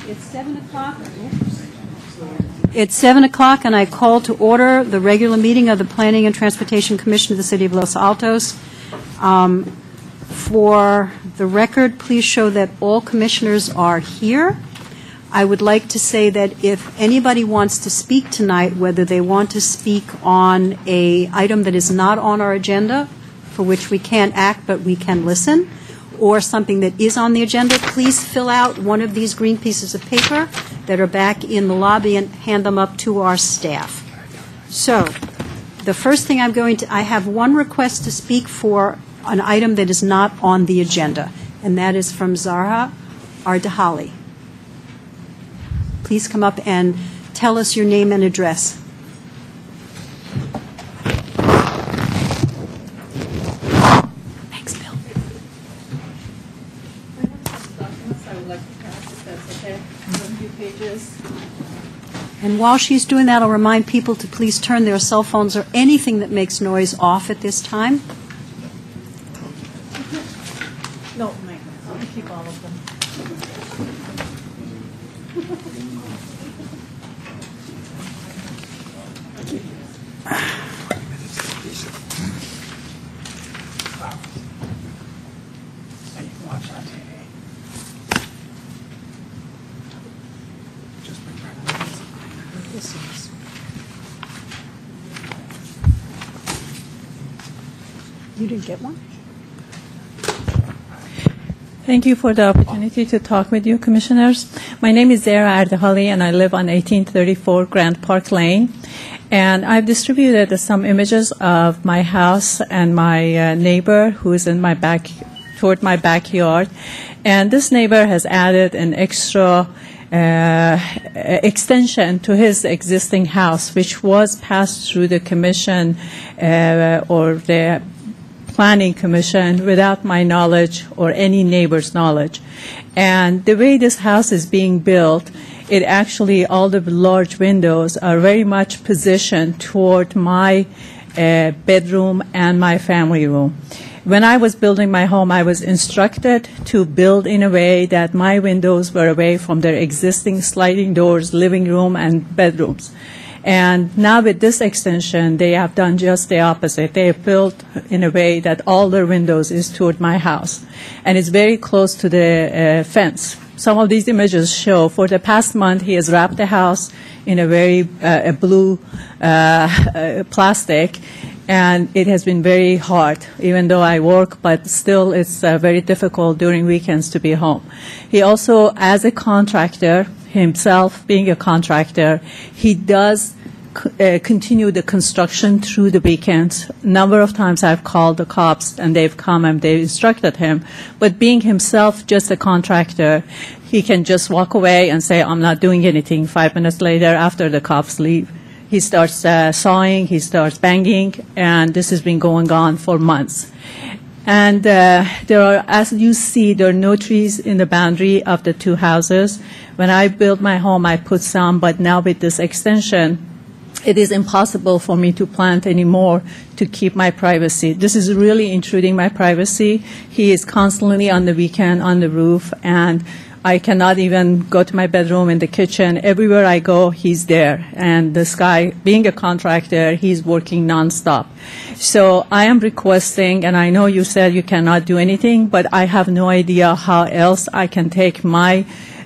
It's 7 o'clock. It's 7 o'clock, and I call to order the regular meeting of the Planning and Transportation Commission of the City of Los Altos. For the record, please show that all commissioners are here. I would like to say that if anybody wants to speak tonight, whether they want to speak on an item that is not on our agenda, for which we can't act but we can listen, or something that is on the agenda, please fill out one of these green pieces of paper that are back in the lobby and hand them up to our staff. So, the first thing I have one request to speak for an item that is not on the agenda, and that is from Zahra Ardehali. Please come up and tell us your name and address. Thanks, Bill. I would like to pass, if that's okay. A few pages. And while she's doing that, I'll remind people to please turn their cell phones or anything that makes noise off at this time. No, I'll keep all of them. You didn't get one? Thank you for the opportunity to talk with you, Commissioners. My name is Zahra Ardehali, and I live on 1834 Grand Park Lane. And I've distributed some images of my house and my neighbor who is in my toward my backyard. And this neighbor has added an extra extension to his existing house, which was passed through the commission or the Planning Commission without my knowledge or any neighbor's knowledge. And the way this house is being built, it actually, all the large windows are very much positioned toward my bedroom and my family room. When I was building my home, I was instructed to build in a way that my windows were away from their existing sliding doors, living room, and bedrooms. And now with this extension, they have done just the opposite. They have built in a way that all their windows is toward my house. And it's very close to the fence. Some of these images show for the past month, he has wrapped the house in a very blue plastic. And it has been very hard, even though I work, but still it's very difficult during weekends to be home. He also, as a contractor, himself being a contractor, he does continue the construction through the weekends. A number of times I've called the cops and they've come and they've instructed him. But being himself just a contractor, he can just walk away and say, I'm not doing anything. 5 minutes later, after the cops leave, he starts sawing, he starts banging, and this has been going on for months. And there are, as you see, there are no trees in the boundary of the two houses. When I built my home, I put some, but now with this extension, it is impossible for me to plant anymore to keep my privacy. This is really intruding my privacy. He is constantly on the weekend on the roof, and I cannot even go to my bedroom, in the kitchen. Everywhere I go, he's there. And this guy, being a contractor, he's working nonstop. So I am requesting, and I know you said you cannot do anything, but I have no idea how else I can take my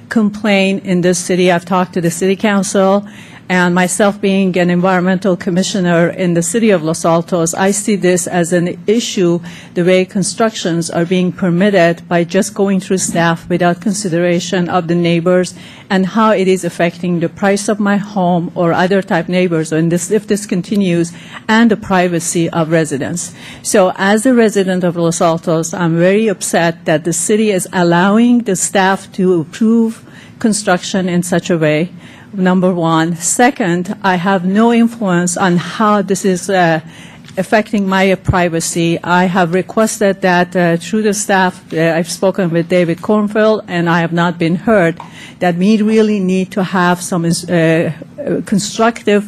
complaint in this city. I've talked to the city council. And myself being an environmental commissioner in the city of Los Altos, I see this as an issue, the way constructions are being permitted by just going through staff without consideration of the neighbors and how it is affecting the price of my home or other type neighbors, and if this continues, and the privacy of residents. So as a resident of Los Altos, I'm very upset that the city is allowing the staff to approve construction in such a way. Number one. Second, I have no influence on how this is affecting my privacy. I have requested that through the staff, I've spoken with David Cornfield, and I have not been heard, that we really need to have some constructive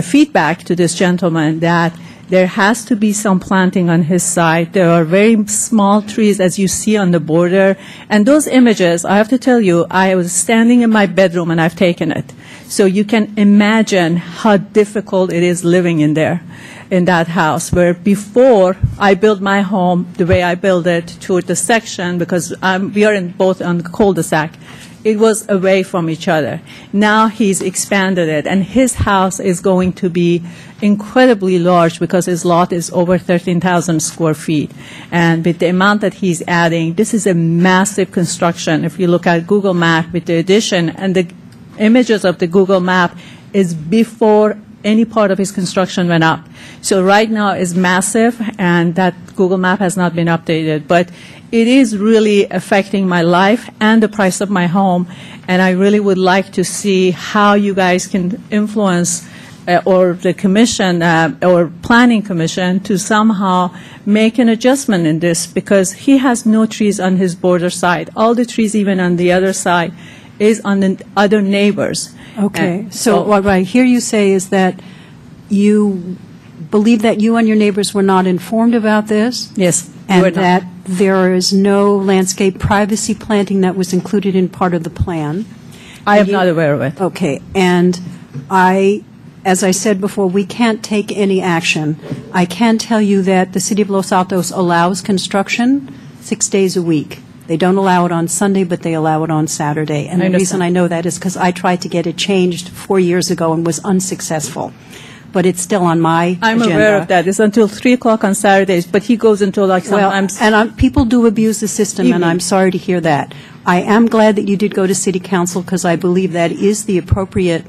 feedback to this gentleman that There has to be some planting on his side. There are very small trees, as you see on the border. And those images, I have to tell you, I was standing in my bedroom and I've taken it. So you can imagine how difficult it is living in there, in that house, where before I built my home the way I built it toward the section, because we are in both on the cul-de-sac. It was away from each other. Now he's expanded it, and his house is going to be incredibly large because his lot is over 13,000 square feet. And with the amount that he's adding, this is a massive construction. If you look at Google Map with the addition, and the images of the Google Map is before any part of his construction went up. So right now is massive, and that Google Map has not been updated. But it is really affecting my life and the price of my home, and I really would like to see how you guys can influence or the commission or planning commission to somehow make an adjustment in this, because he has no trees on his border side. All the trees, even on the other side, is on the other neighbors. Okay, so what I hear you say is that you believe that you and your neighbors were not informed about this? Yes. And that there is no landscape privacy planting that was included in part of the plan? I am not aware of it. Okay, and as I said before, we can't take any action. I can tell you that the City of Los Altos allows construction 6 days a week. They don't allow it on Sunday, but they allow it on Saturday. And the reason I know that is because I tried to get it changed 4 years ago and was unsuccessful. But it's still on my I'm agenda. aware of that. It's until 3 o'clock on Saturdays, but he goes until like sometimes. Well, and people do abuse the system, and I'm sorry to hear that. I am glad that you did go to City Council, because I believe that is the appropriate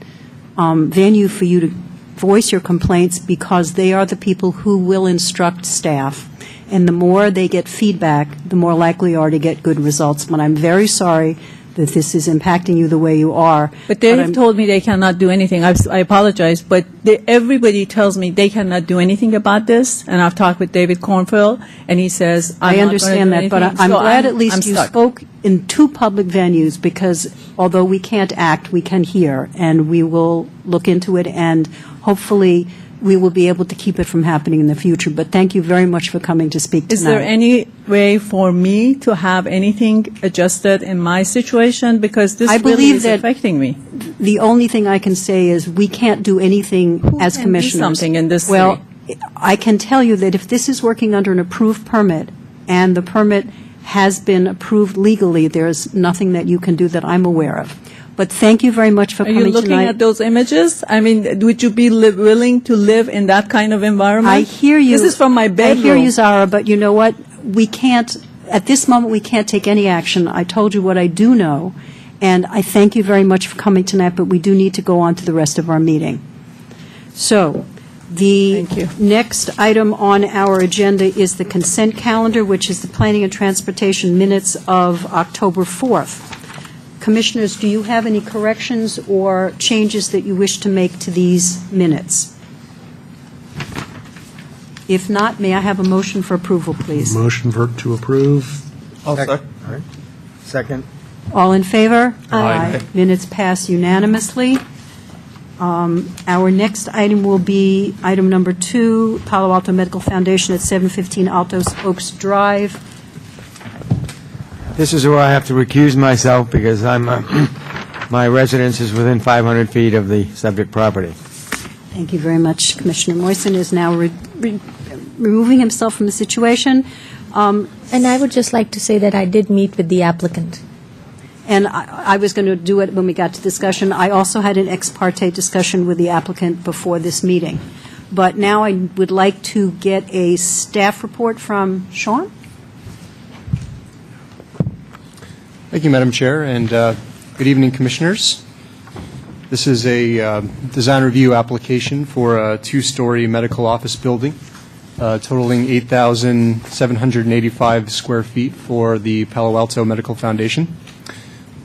venue for you to voice your complaints, because they are the people who will instruct staff. And the more they get feedback, the more likely you are to get good results. But I'm very sorry that this is impacting you the way you are. But they have told me they cannot do anything. I apologize, but everybody tells me they cannot do anything about this. And I've talked with David Cornfield, and he says, I understand that, but I'm glad at least you spoke in 2 public venues, because although we can't act, we can hear, and we will look into it, and hopefully we will be able to keep it from happening in the future. But thank you very much for coming to speak tonight. Is there any way for me to have anything adjusted in my situation? Because this really is affecting me. The only thing I can say is we can't do anything as commissioners. Do something in this Well, I can tell you that if this is working under an approved permit, and the permit has been approved legally, there's nothing that you can do that I'm aware of. But thank you very much for coming tonight. Are you looking at those images? I mean, would you be willing to live in that kind of environment? I hear you. This is from my bedroom. I hear you, Zara, but you know what? We can't, at this moment, we can't take any action. I told you what I do know, and I thank you very much for coming tonight, but we do need to go on to the rest of our meeting. So, the next item on our agenda is the consent calendar, which is the Planning and Transportation minutes of October 4th. Commissioners, do you have any corrections or changes that you wish to make to these minutes? If not, may I have a motion for approval, please? Motion to approve. Second. All in favor? Aye. Minutes pass unanimously. Our next item will be item number 2, Palo Alto Medical Foundation at 715 Altos Oaks Drive. This is where I have to recuse myself because I'm my residence is within 500 feet of the subject property. Thank you very much. Commissioner Moisen is now removing himself from the situation. And I would just like to say that I did meet with the applicant. And I was going to do it when we got to discussion. I also had an ex parte discussion with the applicant before this meeting. But now I would like to get a staff report from Sean. Thank you, Madam Chair, and good evening, Commissioners. This is a design review application for a 2-story medical office building totaling 8,785 square feet for the Palo Alto Medical Foundation.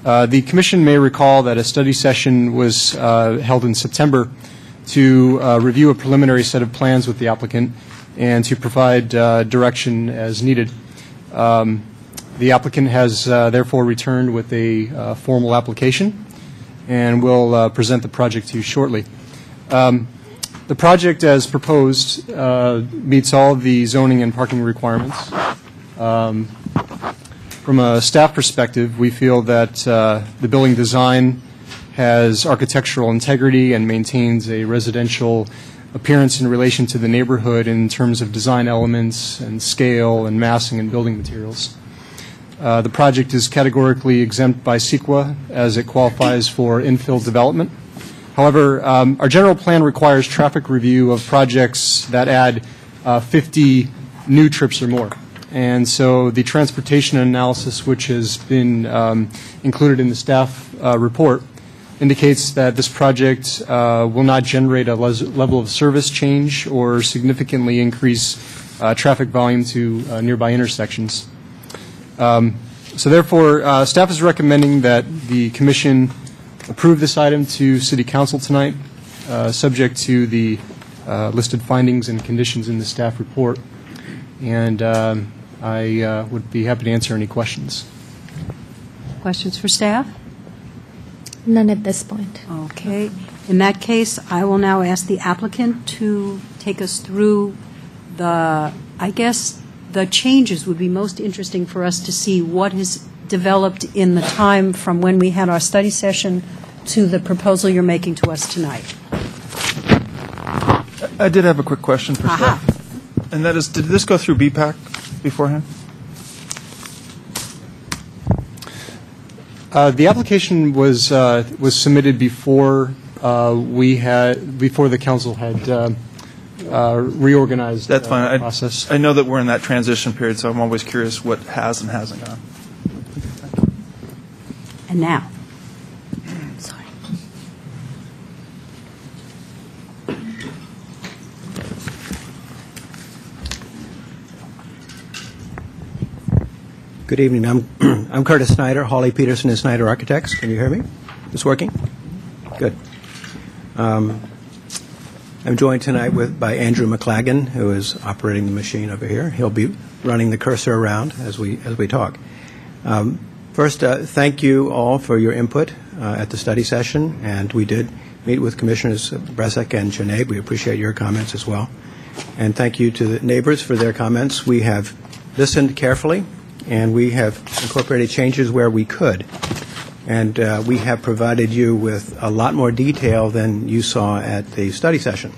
The Commission may recall that a study session was held in September to review a preliminary set of plans with the applicant and to provide direction as needed. The applicant has therefore returned with a formal application and will present the project to you shortly. The project as proposed meets all of the zoning and parking requirements. From a staff perspective, we feel that the building design has architectural integrity and maintains a residential appearance in relation to the neighborhood in terms of design elements and scale and massing and building materials. The project is categorically exempt by CEQA as it qualifies for infill development. However, our general plan requires traffic review of projects that add 50 new trips or more. And so the transportation analysis, which has been included in the staff report, indicates that this project will not generate a level of service change or significantly increase traffic volume to nearby intersections. So therefore, staff is recommending that the Commission approve this item to City Council tonight, subject to the listed findings and conditions in the staff report. And I would be happy to answer any questions. Questions for staff? None at this point. Okay. In that case, I will now ask the applicant to take us through the changes would be most interesting for us to see what has developed in the time from when we had our study session to the proposal you're making to us tonight. I did have a quick question for staff. And that is, did this go through BPAC beforehand? The application was submitted before before the council had reorganized That's fine. the process. I know that we're in that transition period, so I'm always curious what has and hasn't gone. And now, Sorry. Good evening. I'm Curtis Snyder. Hawley Peterson and Snyder Architects. Can you hear me? Is this working? Good. I'm joined tonight by Andrew McLagan, who is operating the machine over here. He'll be running the cursor around as we talk. First, thank you all for your input at the study session, and we did meet with Commissioners Bresek and Genet. We appreciate your comments as well. And thank you to the neighbors for their comments. We have listened carefully, and we have incorporated changes where we could. And we have provided you with a lot more detail than you saw at the study session.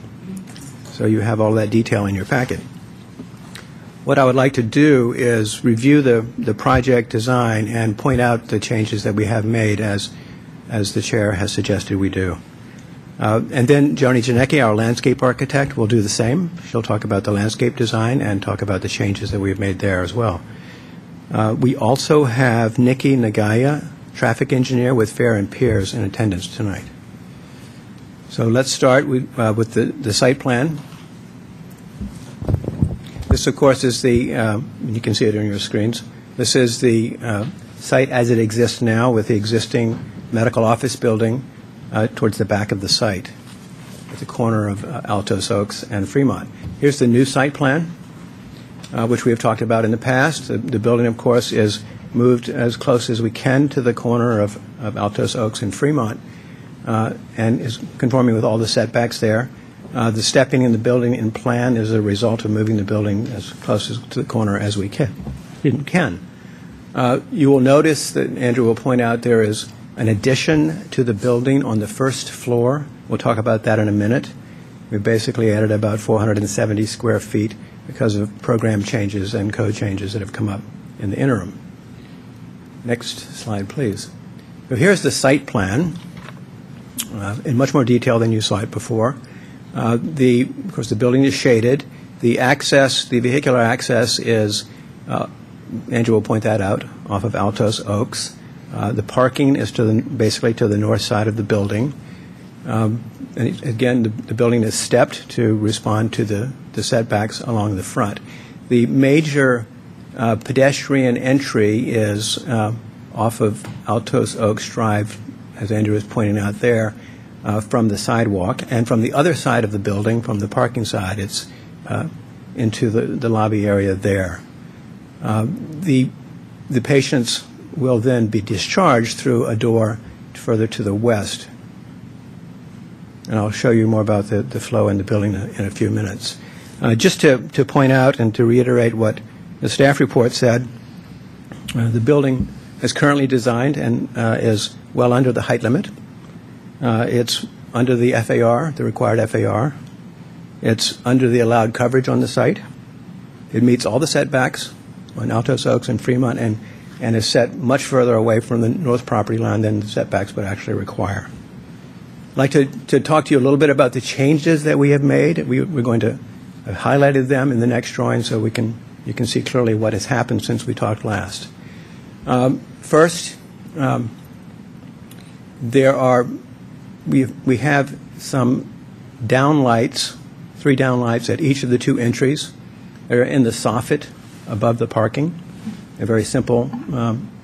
So you have all that detail in your packet. What I would like to do is review the project design and point out the changes that we have made as the chair has suggested we do. And then Joni Janecki, our landscape architect, will do the same. She'll talk about the landscape design and talk about the changes that we've made there as well. We also have Nikki Nagaya, traffic engineer with Fair and Piers, in attendance tonight. So let's start with the site plan. This, of course, is the, you can see it on your screens, this is the site as it exists now with the existing medical office building towards the back of the site at the corner of Altos Oaks and Fremont. Here's the new site plan, which we have talked about in the past. The building, of course, is moved as close as we can to the corner of Altos Oaks and Fremont and is conforming with all the setbacks there. The stepping in the building in plan is a result of moving the building as close to the corner as we can. You will notice that Andrew will point out there is an addition to the building on the first floor. We'll talk about that in a minute. We basically added about 470 square feet because of program changes and code changes that have come up in the interim. Next slide, please. So here's the site plan in much more detail than you saw it before. Of course, the building is shaded. The vehicular access is, Andrew will point that out, off of Altos Oaks. The parking is basically to the north side of the building. And again, the building is stepped to respond to the setbacks along the front. The major pedestrian entry is off of Altos Oaks Drive, as Andrew was pointing out there, from the sidewalk. And from the other side of the building, from the parking side, it's into the lobby area there. The patients will then be discharged through a door further to the west. and I'll show you more about the flow in the building in a few minutes. Just to point out and to reiterate what the staff report said, the building is currently designed and is well under the height limit. It's under the FAR, the required FAR. It's under the allowed coverage on the site. It meets all the setbacks on Altos Oaks and Fremont and is set much further away from the north property line than the setbacks would actually require. I'd like to talk to you a little bit about the changes that we have made. We're going to have highlighted them in the next drawing so you can see clearly what has happened since we talked last. First, we have some downlights, 3 downlights at each of the 2 entries. They're in the soffit above the parking. They're very simple,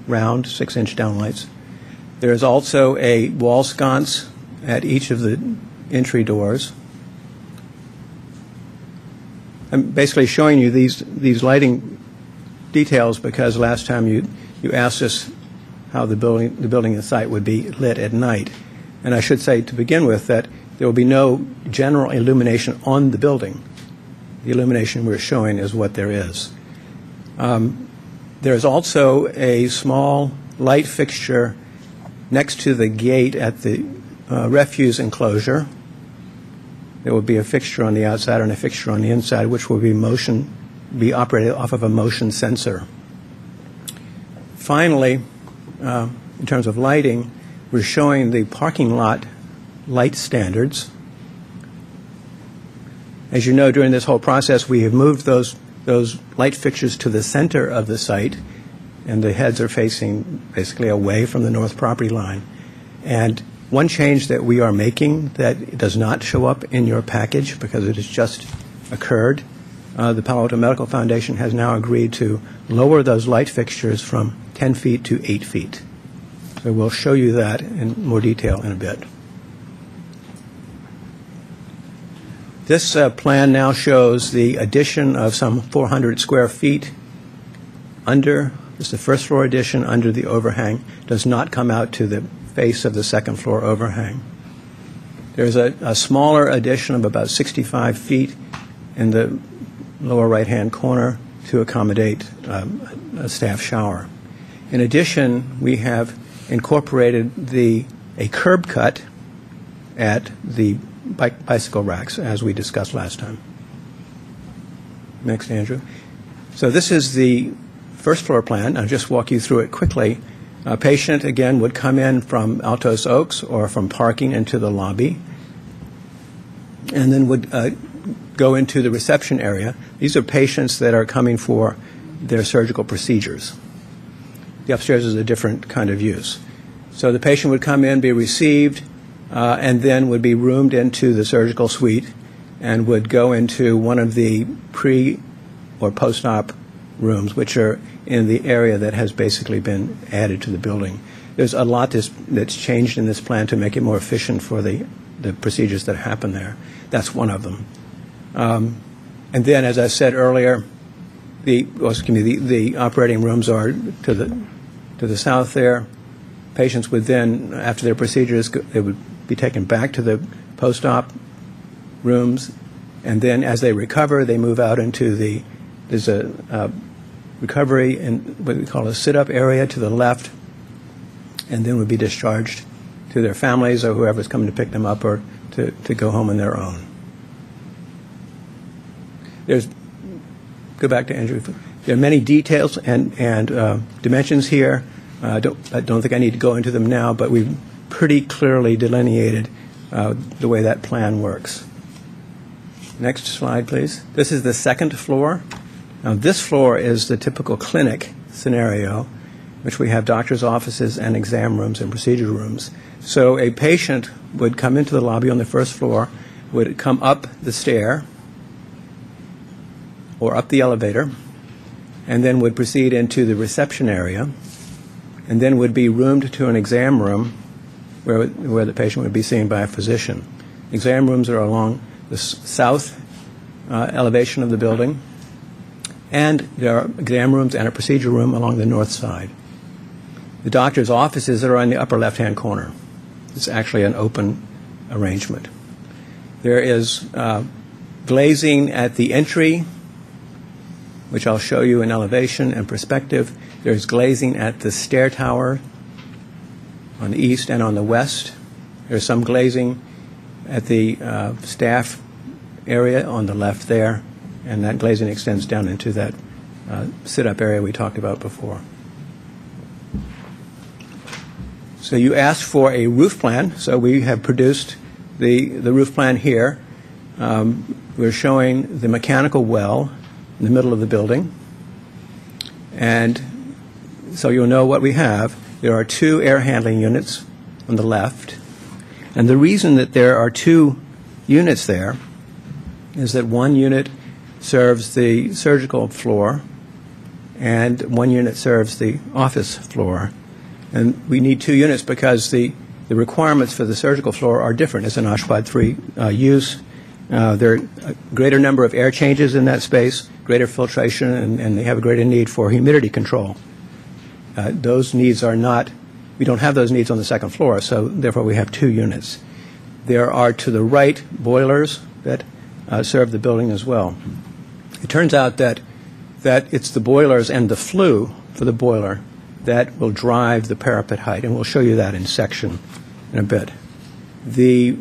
round 6-inch downlights. There is also a wall sconce at each of the entry doors. I'm basically showing you these lighting details because last time you asked us how the building and site would be lit at night. And I should say to begin with that there will be no general illumination on the building. The illumination we're showing is what there is. There is also a small light fixture next to the gate at the refuse enclosure. There will be a fixture on the outside and a fixture on the inside, which will be operated off of a motion sensor. Finally, in terms of lighting, we're showing the parking lot light standards. As you know, during this whole process, we have moved those light fixtures to the center of the site, and the heads are facing basically away from the north property line. And one change that we are making that does not show up in your package because it has just occurred, the Palo Alto Medical Foundation has now agreed to lower those light fixtures from 10 feet to 8 feet. So we'll show you that in more detail in a bit. This plan now shows the addition of some 400 square feet under, this is the first floor addition under the overhang, does not come out to the face of the second floor overhang. There's a smaller addition of about 65 feet in the lower right-hand corner to accommodate a staff shower. In addition, we have incorporated a curb cut at the bicycle racks, as we discussed last time. Next, Andrew. So this is the first floor plan. I'll just walk you through it quickly. A patient, again, would come in from Altos Oaks or from parking into the lobby and then would go into the reception area. These are patients that are coming for their surgical procedures. The upstairs is a different kind of use. So the patient would come in, be received, and then would be roomed into the surgical suite and would go into one of the pre- or post-op rooms, which are in the area that has basically been added to the building. There's a lot that's changed in this plan to make it more efficient for the procedures that happen there. That's one of them. And then, as I said earlier, the operating rooms are to the south there. Patients would then, after their procedures, they would be taken back to the post-op rooms, and then as they recover, they move out into there's a recovery in what we call a sit-up area to the left, and then would be discharged to their families or whoever's coming to pick them up or to go home on their own. Go back to Andrew. There are many details and dimensions here. I don't think I need to go into them now, but we've pretty clearly delineated the way that plan works. Next slide, please. This is the second floor. Now, this floor is the typical clinic scenario, which we have doctor's offices and exam rooms and procedure rooms. So a patient would come into the lobby on the first floor, would come up the stair or up the elevator, and then would proceed into the reception area, and then would be roomed to an exam room where the patient would be seen by a physician. Exam rooms are along the south elevation of the building, and there are exam rooms and a procedure room along the north side. The doctor's offices are in the upper left-hand corner. It's actually an open arrangement. There is glazing at the entry, which I'll show you in elevation and perspective. There's glazing at the stair tower on the east and on the west. There's some glazing at the staff area on the left there, and that glazing extends down into that sit-up area we talked about before. So you asked for a roof plan, so we have produced the roof plan here. We're showing the mechanical well in the middle of the building. And so you'll know what we have. There are 2 air handling units on the left. And the reason that there are 2 units there is that one unit serves the surgical floor and one unit serves the office floor. And we need 2 units because the requirements for the surgical floor are different. It's an OSHPAD 3 use. There are a greater number of air changes in that space, greater filtration, and they have a greater need for humidity control. Those needs are not, we don't have those needs on the second floor, so therefore we have 2 units. There are to the right boilers that serve the building as well. It turns out that it's the boilers and the flue for the boiler that will drive the parapet height, and we'll show you that in section in a bit. The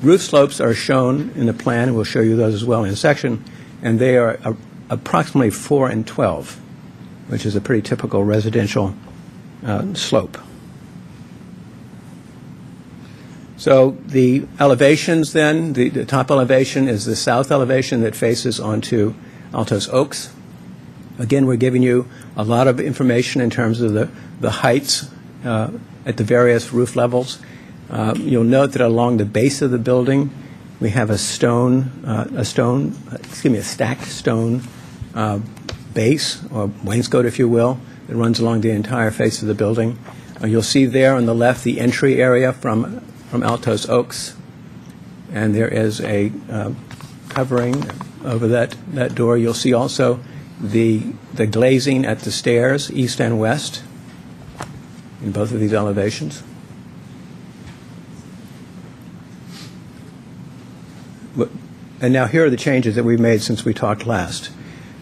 roof slopes are shown in the plan, and we'll show you those as well in section, and they are approximately 4 and 12, which is a pretty typical residential slope. So the elevations then, the top elevation is the south elevation that faces onto Altos Oaks. Again, we're giving you a lot of information in terms of the heights at the various roof levels. You'll note that along the base of the building, we have a stacked stone base, or wainscot, if you will, that runs along the entire face of the building. You'll see there on the left the entry area from Altos Oaks, and there is a covering over that door. You'll see also the glazing at the stairs, east and west, in both of these elevations. And now here are the changes that we've made since we talked last.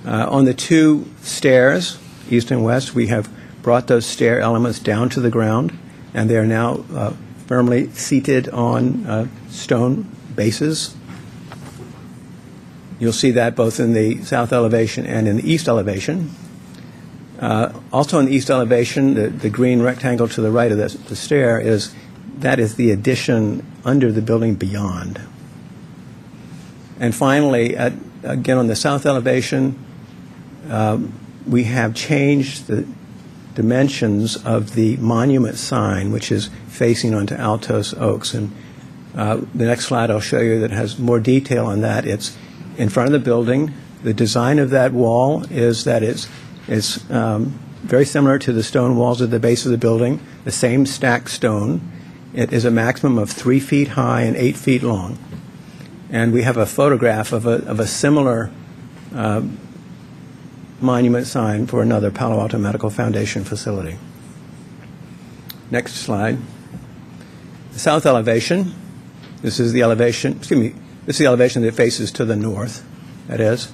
On the 2 stairs, east and west, we have brought those stair elements down to the ground, and they are now firmly seated on stone bases. You'll see that both in the south elevation and in the east elevation. Also in the east elevation, the green rectangle to the right of the stair is the addition under the building beyond. And finally, again on the south elevation, we have changed the dimensions of the monument sign, which is facing onto Altos Oaks. And the next slide I'll show you that has more detail on that. It's in front of the building. The design of that wall is that it's very similar to the stone walls at the base of the building, the same stacked stone. It is a maximum of 3 feet high and 8 feet long. And we have a photograph of a similar monument sign for another Palo Alto Medical Foundation facility. Next slide. The south elevation. This is the elevation. This is the elevation that faces to the north. That is.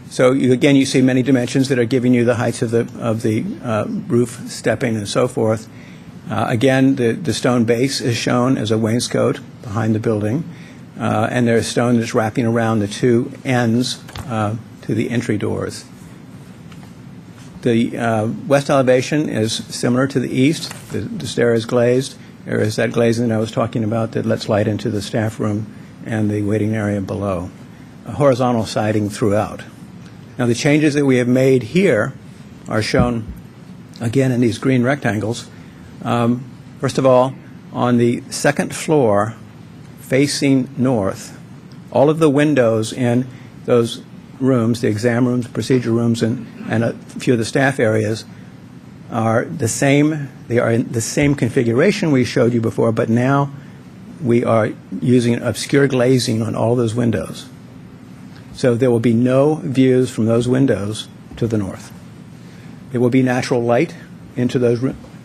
So again, you see many dimensions that are giving you the heights of the roof stepping and so forth. Again, the stone base is shown as a wainscot behind the building, and there's stone that's wrapping around the 2 ends to the entry doors. The west elevation is similar to the east. The stair is glazed. There is that glazing that I was talking about that lets light into the staff room and the waiting area below. A horizontal siding throughout. Now the changes that we have made here are shown again in these green rectangles. First of all, on the second floor facing north, all of the windows in those rooms, the exam rooms, procedure rooms, and a few of the staff areas are the same. They are in the same configuration we showed you before, but now we are using obscure glazing on all those windows. So there will be no views from those windows to the north. There will be natural light into those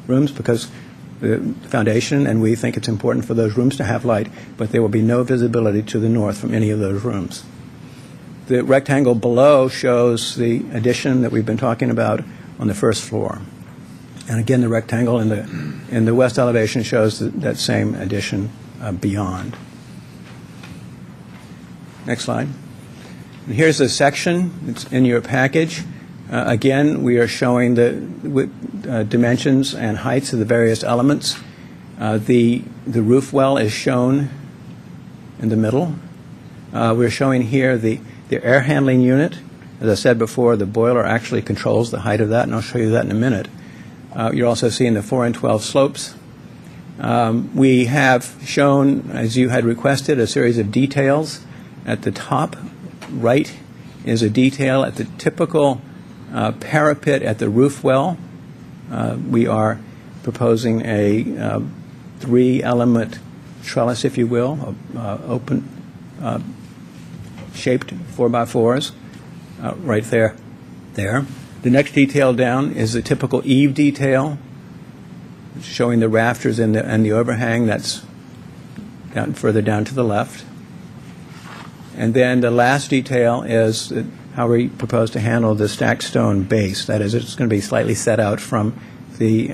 rooms because the foundation, and we think it's important for those rooms to have light, but there will be no visibility to the north from any of those rooms. The rectangle below shows the addition that we've been talking about on the first floor. And again, the rectangle in the west elevation shows that same addition beyond. Next slide. And here's the section. It's in your package. Again, we are showing the dimensions and heights of the various elements. The roof well is shown in the middle. We're showing here the air handling unit. As I said before, the boiler actually controls the height of that, and I'll show you that in a minute. You're also seeing the 4 and 12 slopes. We have shown, as you had requested, a series of details. At the top right is a detail at the typical parapet at the roof well. We are proposing a 3-element trellis, if you will, open shaped 4x4s right there. The next detail down is the typical eave detail, showing the rafters and the overhang. That's further down to the left. And then the last detail is how we propose to handle the stacked stone base. That is, it's going to be slightly set out from the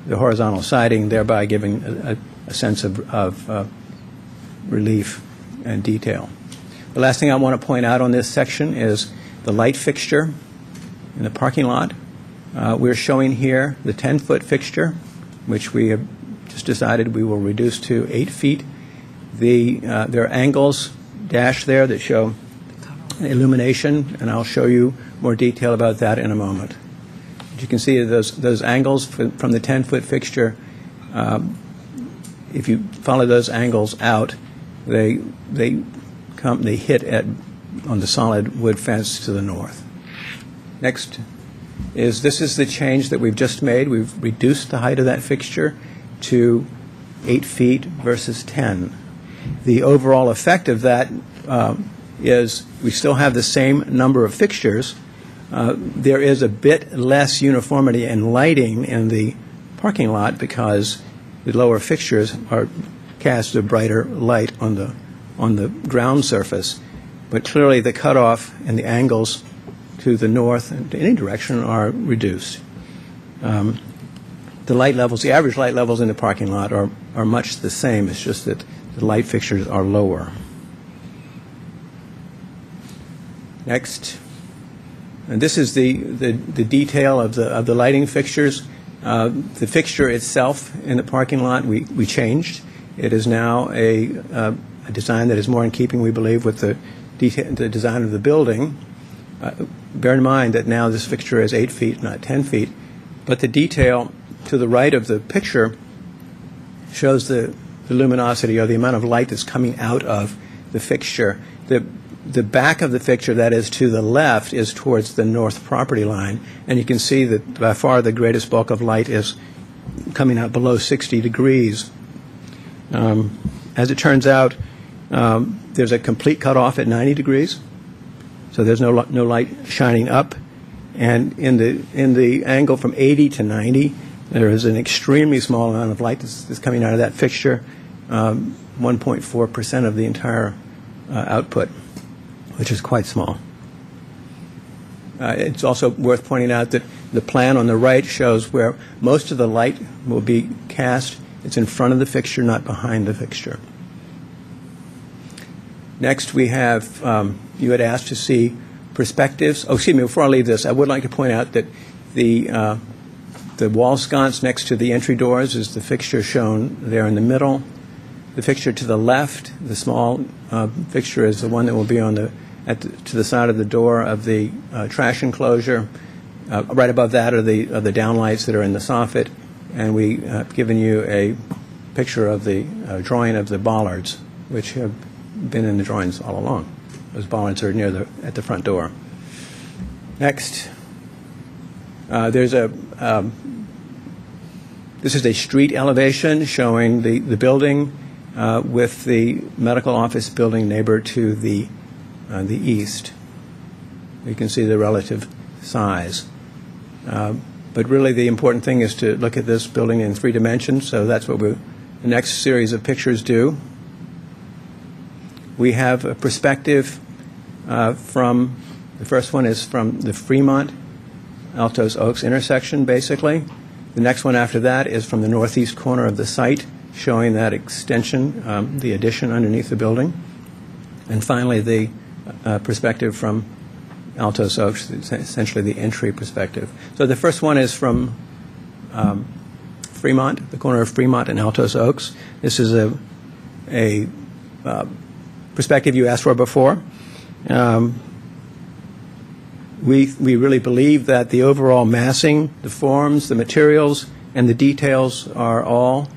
horizontal siding, thereby giving a sense of relief and detail. The last thing I want to point out on this section is the light fixture in the parking lot. We're showing here the 10-foot fixture, which we have just decided we will reduce to 8 feet. There are angles dashed there that show illumination, and I'll show you more detail about that in a moment. As you can see, those angles from the 10-foot fixture, if you follow those angles out, they hit on the solid wood fence to the north. Next this is the change that we've just made. We've reduced the height of that fixture to 8 feet versus 10. The overall effect of that is we still have the same number of fixtures. There is a bit less uniformity in lighting in the parking lot because the lower fixtures cast a brighter light on the ground surface. But clearly the cutoff and the angles to the north and to any direction are reduced. The light levels, the average light levels in the parking lot are much the same. It's just that the light fixtures are lower. Next, and this is the detail of the lighting fixtures. The fixture itself in the parking lot we changed. It is now a design that is more in keeping, we believe, with the design of the building. Bear in mind that now this fixture is 8 feet, not 10 feet, but the detail to the right of the picture shows the luminosity, or the amount of light that's coming out of the fixture. The back of the fixture, that is to the left, is towards the north property line, and you can see that by far the greatest bulk of light is coming out below 60 degrees. As it turns out, there's a complete cutoff at 90 degrees, so there's no light shining up. And in the angle from 80 to 90, there is an extremely small amount of light that's coming out of that fixture, 1.4% of the entire output, which is quite small. It's also worth pointing out that the plan on the right shows where most of the light will be cast. It's in front of the fixture, not behind the fixture. Next, we have, you had asked to see perspectives. Oh, excuse me, before I leave this, I would like to point out that the wall sconce next to the entry doors is the fixture shown there in the middle. The fixture to the left, the small fixture, is the one that will be on to the side of the door of the trash enclosure. Right above that are the downlights that are in the soffit, and we have given you a picture of the drawing of the bollards, which have been in the drawings all along. Those bollards are at the front door. Next, this is a street elevation showing the building with the medical office building neighbor to the east. You can see the relative size. But really, the important thing is to look at this building in 3 dimensions, so that's what the next series of pictures do. We have a perspective from, the first one is from the Fremont Altos Oaks intersection, basically. The next one after that is from the northeast corner of the site, showing that extension, the addition underneath the building. And finally, the perspective from Altos Oaks, essentially the entry perspective. So the first one is from Fremont, the corner of Fremont and Altos Oaks. This is a perspective you asked for before. We really believe that the overall massing, the forms, the materials, and the details are all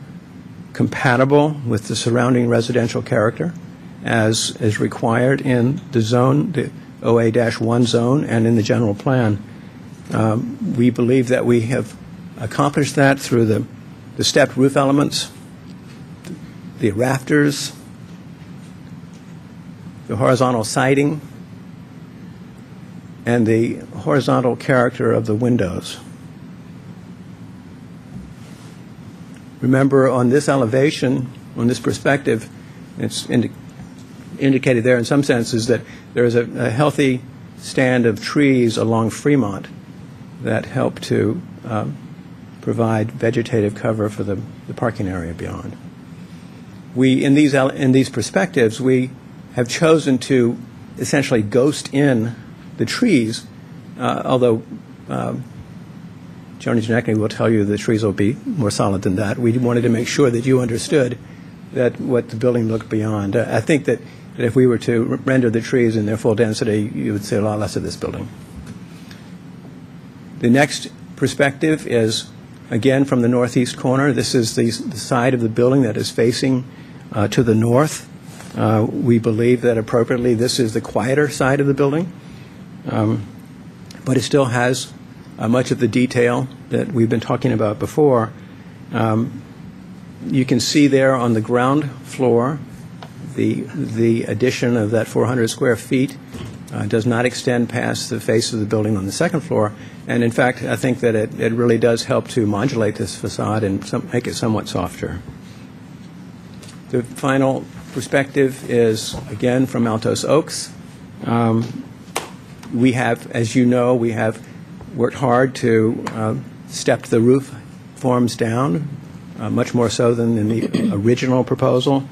compatible with the surrounding residential character as is required in the zone, the OA-1 zone, and in the general plan. We believe that we have accomplished that through the stepped roof elements, the rafters, the horizontal siding, and the horizontal character of the windows. Remember, on this elevation, on this perspective, it's indicated there in some senses that there is a healthy stand of trees along Fremont that help to provide vegetative cover for the parking area beyond. In these perspectives, we have chosen to essentially ghost in the trees, although Joni Janechny will tell you the trees will be more solid than that. We wanted to make sure that you understood that what the building looked beyond. I think that if we were to render the trees in their full density, you would see a lot less of this building. The next perspective is, again, from the northeast corner. This is the side of the building that is facing to the north. We believe that appropriately this is the quieter side of the building, but it still has much of the detail that we've been talking about before. You can see there on the ground floor the addition of that 400 square feet does not extend past the face of the building on the second floor. And in fact, I think that it really does help to modulate this facade and make it somewhat softer. The final perspective is, again, from Altos Oaks. We have, as you know, we have worked hard to step the roof forms down, much more so than in the original proposal.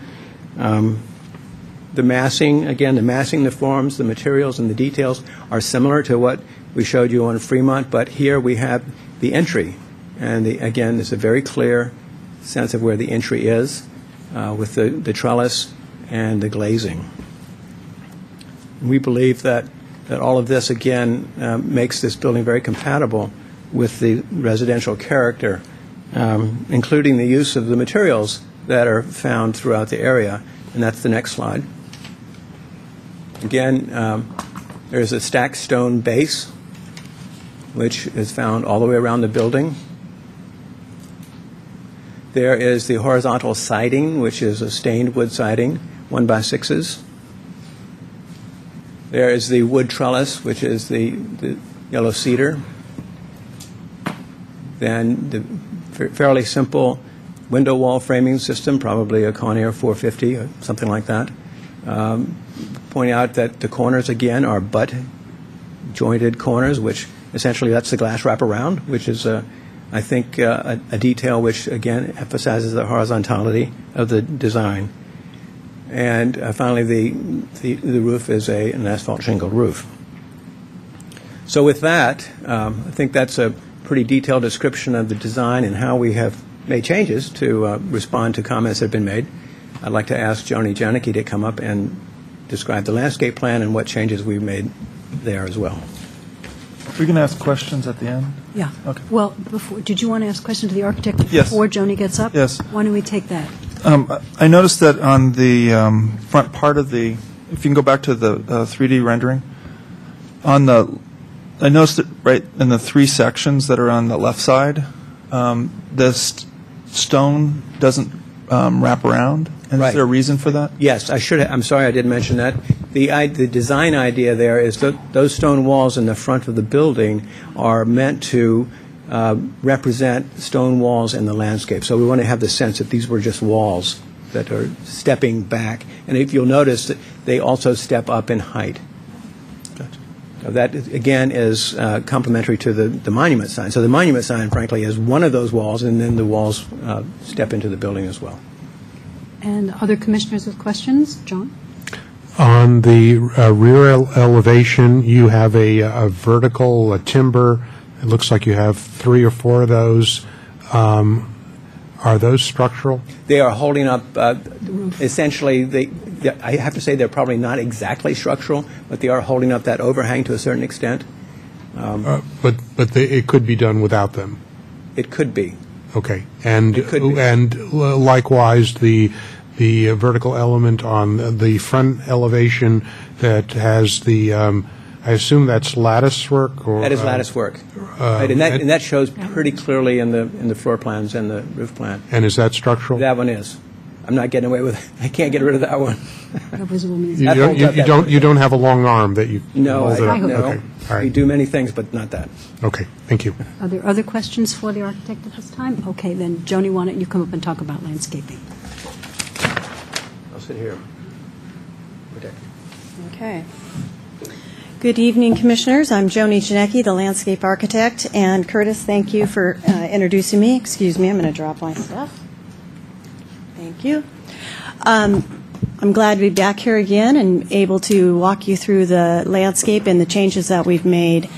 The massing, again, the forms, the materials, and the details are similar to what we showed you on Fremont, but here we have the entry. And again, there's a very clear sense of where the entry is with the trellis and the glazing. We believe that all of this, again, makes this building very compatible with the residential character, including the use of the materials that are found throughout the area. And that's the next slide. Again, there's a stacked stone base, which is found all the way around the building. There is the horizontal siding, which is a stained wood siding, 1x6s. There is the wood trellis, which is the yellow cedar. Then the fairly simple window wall framing system, probably a Conair 450 or something like that. Point out that the corners, again, are butt-jointed corners, which essentially that's the glass wraparound, which is, I think, a detail which, again, emphasizes the horizontality of the design. And finally, the roof is an asphalt shingled roof. So with that, I think that's a pretty detailed description of the design and how we have made changes to respond to comments that have been made. I'd like to ask Joni Janechny to come up and describe the landscape plan and what changes we've made there as well. We can ask questions at the end. Yeah. Okay. Well, did you want to ask a question to the architect Yes. before Joni gets up? Yes. Why don't we take that? I noticed that on the front part of the, if you can go back to the 3D rendering, I noticed that right in the 3 sections that are on the left side, the stone doesn't wrap around. And Right. Is there a reason for that? Yes, I'm sorry I didn't mention that. The design idea there is that those stone walls in the front of the building are meant to represent stone walls in the landscape. So we want to have the sense that these were just walls that are stepping back. And if you'll notice that they also step up in height. So that, again, is complementary to the monument sign. So the monument sign, frankly, is one of those walls, and then the walls step into the building as well. And other commissioners with questions? John? On the rear elevation, you have a vertical timber. It looks like you have 3 or 4 of those. Are those structural? They are holding up, essentially, I have to say they're probably not exactly structural, but they are holding up that overhang to a certain extent. But it could be done without them. It could be. Okay. And It could be. and likewise, the vertical element on the front elevation that has the I assume that's lattice work, or That is lattice work. Right, and that shows pretty clearly in the floor plans and the roof plan. And is that structural? That one is. I'm not getting away with it. I can't get rid of that one. No visible means. You That don't, holds up that you don't have a long arm that you No, hold it up? no. Okay. All We right. do many things, but not that. Okay. Thank you. Are there other questions for the architect at this time? Okay, then, Joni, why don't you come up and talk about landscaping? I'll sit here. Okay. Okay. Good evening, Commissioners. I'm Joni Janecki, the landscape architect. And Curtis, thank you for introducing me. Excuse me, I'm going to drop my stuff. Thank you. I'm glad to be back here again and able to walk you through the landscape and the changes that we've made.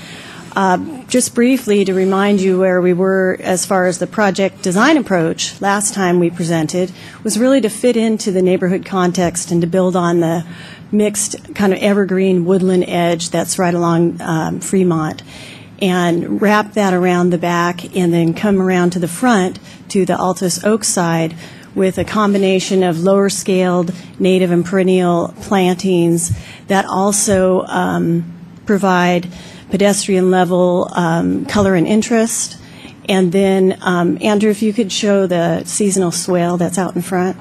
Just briefly to remind you where we were as far as the project design approach last time we presented was really to fit into the neighborhood context and to build on the mixed kind of evergreen woodland edge that's right along Fremont and wrap that around the back and then come around to the front to the Altus Oak side with a combination of lower scaled native and perennial plantings that also provide pedestrian level color and interest. And then, Andrew, if you could show the seasonal swale that's out in front.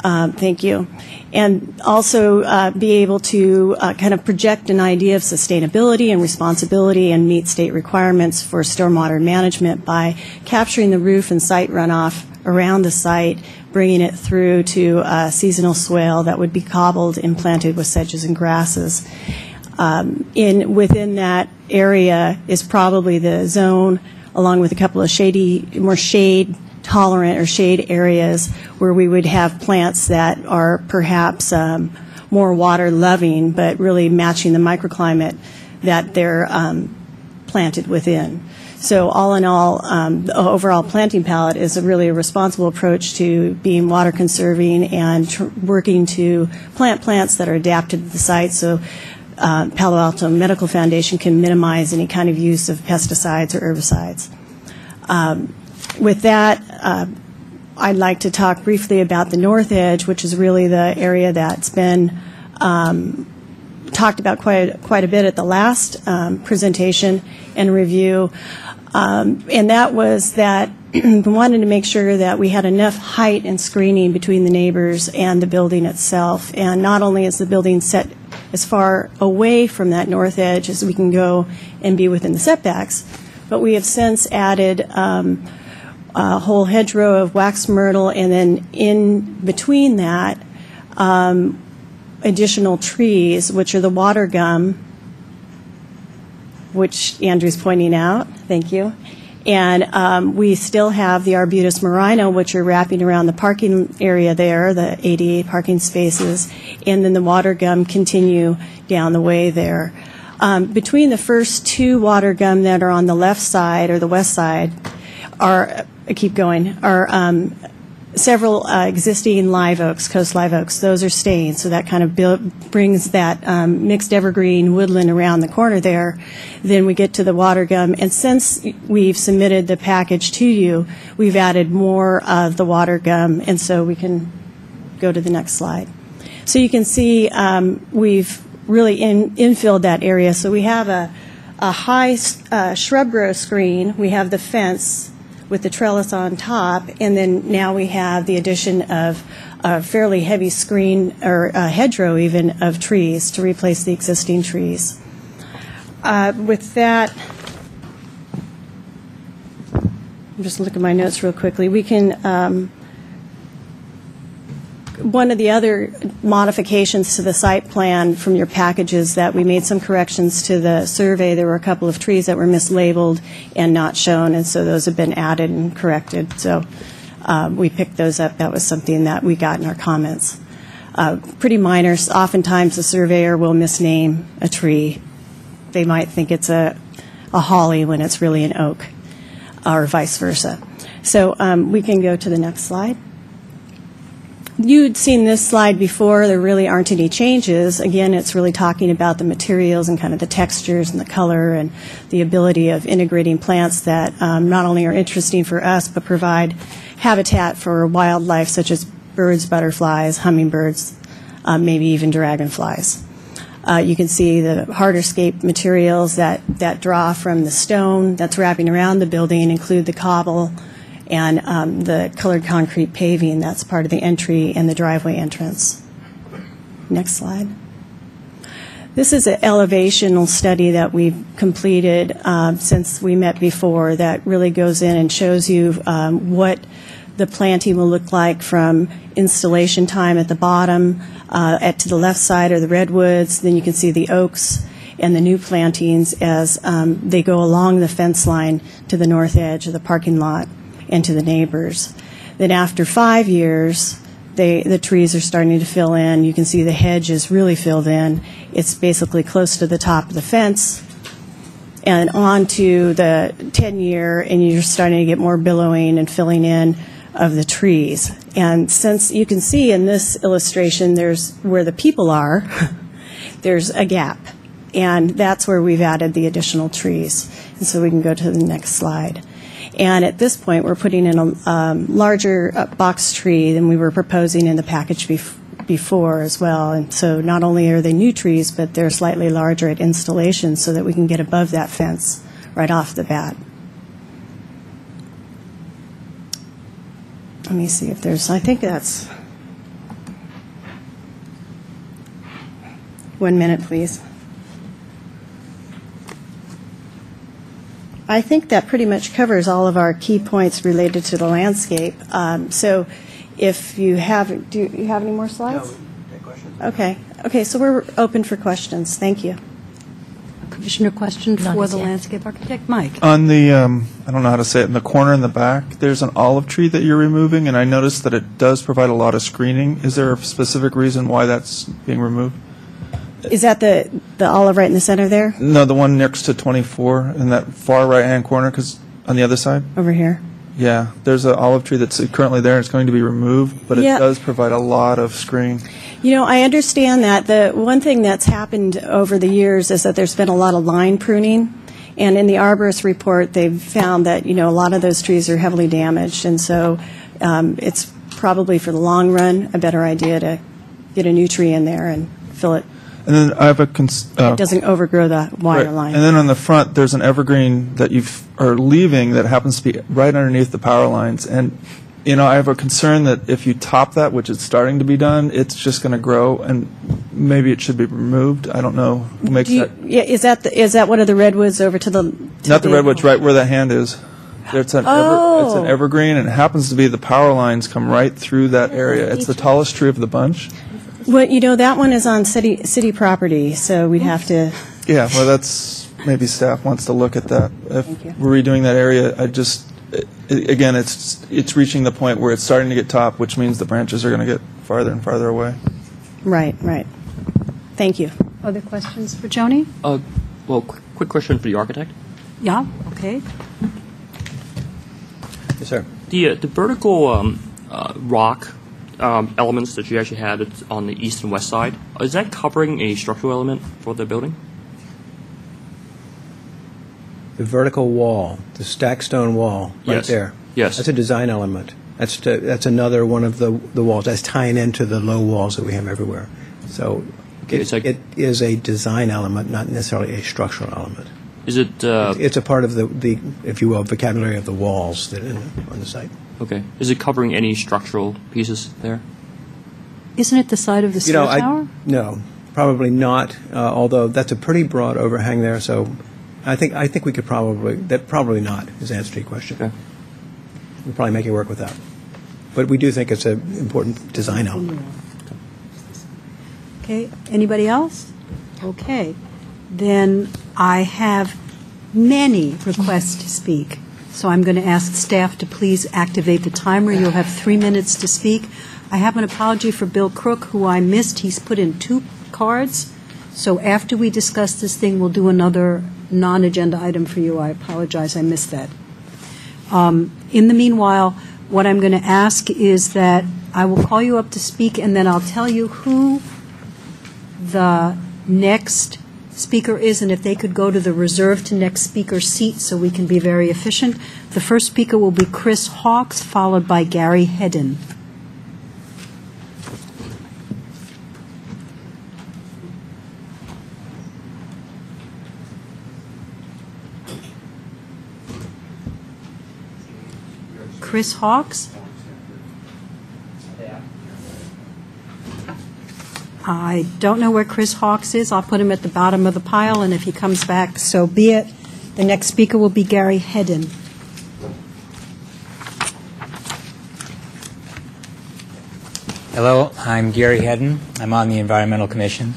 Thank you. And also be able to kind of project an idea of sustainability and responsibility and meet state requirements for stormwater management by capturing the roof and site runoff around the site, bringing it through to a seasonal swale that would be cobbled and planted with sedges and grasses. Within that area is probably the zone, along with a couple of more shade-tolerant or shade areas where we would have plants that are perhaps more water-loving, but really matching the microclimate that they're planted within. So all in all, the overall planting palette is really a responsible approach to being water conserving and working to plant plants that are adapted to the site. So Palo Alto Medical Foundation can minimize any kind of use of pesticides or herbicides. With that, I'd like to talk briefly about the north edge, which is really the area that's been talked about quite a bit at the last presentation and review. And that was that we wanted to make sure that we had enough height and screening between the neighbors and the building itself. And not only is the building set as far away from that north edge as we can go and be within the setbacks, but we have since added a whole hedgerow of wax myrtle, and then in between that, additional trees, which are the water gum, which Andrew's pointing out. Thank you. And we still have the Arbutus Marino, which are wrapping around the parking area there, the 88 parking spaces, and then the water gum continue down the way there. Between the first two water gum that are on the left side or the west side are several existing live oaks, coast live oaks. Those are staying, so that kind of brings that mixed evergreen woodland around the corner there. Then we get to the water gum, and since we've submitted the package to you, we've added more of the water gum, and so we can go to the next slide. So you can see we've really infilled that area. So we have a high shrub grow screen. We have the fence with the trellis on top, and then now we have the addition of a fairly heavy screen, or a hedgerow even, of trees to replace the existing trees. With that, I'm just looking at my notes real quickly. We can, one of the other modifications to the site plan from your package is that we made some corrections to the survey. There were a couple of trees that were mislabeled and not shown, and so those have been added and corrected. So we picked those up. That was something that we got in our comments. Pretty minor. Oftentimes the surveyor will misname a tree. They might think it's a holly when it's really an oak, or vice versa. So we can go to the next slide. You'd seen this slide before. There really aren't any changes. Again, it's really talking about the materials and kind of the textures and the color and the ability of integrating plants that not only are interesting for us but provide habitat for wildlife such as birds, butterflies, hummingbirds, maybe even dragonflies. You can see the harder scape materials that draw from the stone that's wrapping around the building include the cobble and the colored concrete paving that's part of the entry and the driveway entrance. Next slide. This is an elevational study that we've completed since we met before that really goes in and shows you what the planting will look like from installation time at the bottom. To the left side are the redwoods. Then you can see the oaks and the new plantings as they go along the fence line to the north edge of the parking lot and to the neighbors. Then after 5 years, the trees are starting to fill in. You can see the hedge is really filled in. It's basically close to the top of the fence. And on to the 10-year, and you're starting to get more billowing and filling in of the trees. And since you can see in this illustration, there's where the people are, there's a gap. And that's where we've added the additional trees. And so we can go to the next slide. And at this point, we're putting in a larger box tree than we were proposing in the package before as well. And so not only are they new trees, but they're slightly larger at installation so that we can get above that fence right off the bat. Let me see if there's, I think that's 1 minute, please. I think that pretty much covers all of our key points related to the landscape. So if you have, do you have any more slides? No, take questions. Okay, so we're open for questions. Thank you. Commissioner, question None for as the yet. landscape architect, Mike. On the, I don't know how to say it, in the corner in the back, there's an olive tree that you're removing, and I noticed that it does provide a lot of screening. Is there a specific reason why that's being removed? Is that the olive right in the center there? No, the one next to 24 in that far right-hand corner, because on the other side? Over here? Yeah, there's an olive tree that's currently there. It's going to be removed, but Yeah. it does provide a lot of screening. You know, I understand that. The one thing that's happened over the years is that there's been a lot of line pruning. And in the arborist report, they've found that, you know, a lot of those trees are heavily damaged. And so it's probably for the long run a better idea to get a new tree in there and fill it. And then I have a It doesn't overgrow the wire right. line. And then on the front, there's an evergreen that you are leaving that happens to be right underneath the power lines. And, you know, I have a concern that if you top that, which is starting to be done, it's just going to grow, and maybe it should be removed. I don't know who makes that. Yeah, is that one of the redwoods over to the? Not the redwoods, right where that hand is. It's an evergreen, and it happens to be the power lines come right through that area. It's the tallest tree of the bunch. Well, you know, that one is on city property, so we'd have to. Yeah, well, that's, maybe staff wants to look at that. Thank you. If we're redoing that area, again, it's reaching the point where it's starting to get top, which means the branches are going to get farther and farther away. Right. Thank you. Other questions for Joni? Well, quick question for the architect. Yeah, okay. Yes, sir. The vertical rock elements that you actually had on the east and west side, is that covering a structural element for the building? The vertical wall, the stacked stone wall, right Yes. there. Yes. That's a design element. That's another one of the walls. That's tying into the low walls that we have everywhere. So Okay, it's like- it is a design element, not necessarily a structural element. Is it It's a part of the, if you will, vocabulary of the walls that are on the site. okay? Is it covering any structural pieces there? Isn't it the side of the You know, cell tower? no, probably not. Although that's a pretty broad overhang there, so I think we could probably not is the answer to your question. Okay. we'll probably make it work with that. But we do think it's an important design element. Okay, anybody else? Okay, then I have many requests to speak, so I'm going to ask staff to please activate the timer. You'll have 3 minutes to speak. I have an apology for Bill Crook, who I missed. He's put in 2 cards, so after we discuss this thing, we'll do another non-agenda item for you. I apologize, I missed that. In the meanwhile, what I'm going to ask is that I will call you up to speak, and then I'll tell you who the next speaker is, and if they could go to the reserve to next speaker seat so we can be very efficient. The first speaker will be Chris Hawks, followed by Gary Hedden. Chris Hawks? I don't know where Chris Hawks is. I'll put him at the bottom of the pile, and if he comes back, so be it. The next speaker will be Gary Hedden. Hello, I'm Gary Hedden. I'm on the Environmental Commission.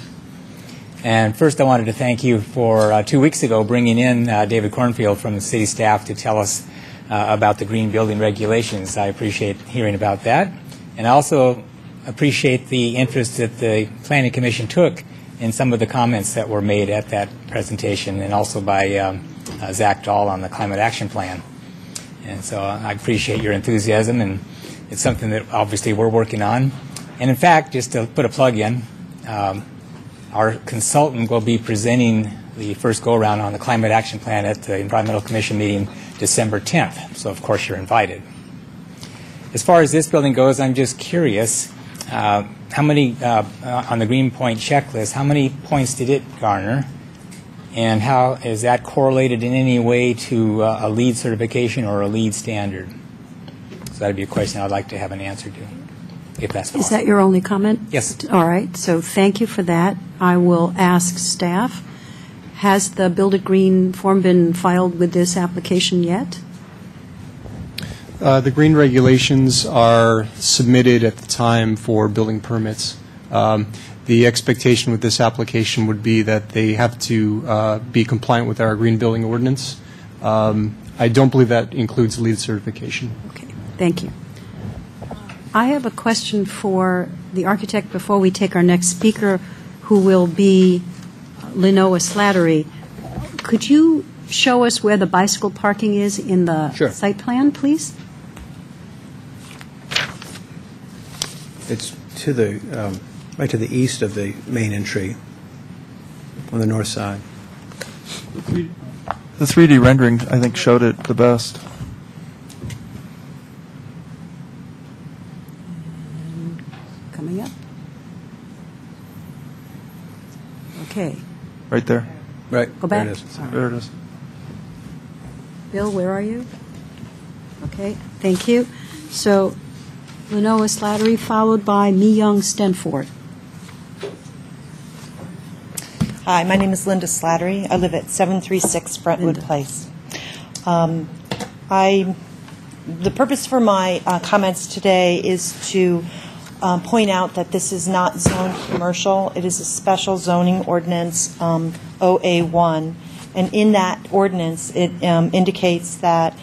And first I wanted to thank you for 2 weeks ago bringing in David Cornfield from the city staff to tell us about the green building regulations. I appreciate hearing about that. And I also appreciate the interest that the Planning Commission took in some of the comments that were made at that presentation, and also by Zach Dahl on the Climate Action Plan. And so I appreciate your enthusiasm, and it's something that obviously we're working on. And in fact, just to put a plug in, our consultant will be presenting the first go-around on the Climate Action Plan at the Environmental Commission meeting December 10th. So of course you're invited. As far as this building goes, I'm just curious, how many, on the Green Point checklist, how many points did it garner? And how is that correlated in any way to a LEED certification or a LEED standard? So that would be a question I'd like to have an answer to, if that's possible. Is that your only comment? Yes. All right, so thank you for that. I will ask staff, has the Build It Green form been filed with this application yet? The green regulations are submitted at the time for building permits. The expectation with this application would be that they have to be compliant with our green building ordinance. I don't believe that includes LEED certification. Okay, thank you. I have a question for the architect before we take our next speaker, who will be Linoa Slattery. Could you show us where the bicycle parking is in the site plan, please? It's to the right to the east of the main entry on the north side. The 3D rendering, I think, showed it the best. Coming up. Okay. Right there. Right. Go back. There it is. There it is. Bill, where are you? Okay, thank you. So, Linoa Slattery, followed by Mi Young Stenfort. Hi, my name is Linda Slattery. I live at 736 Brentwood Place. The purpose for my comments today is to point out that this is not zoned commercial. It is a special zoning ordinance, OA1. And in that ordinance, it indicates that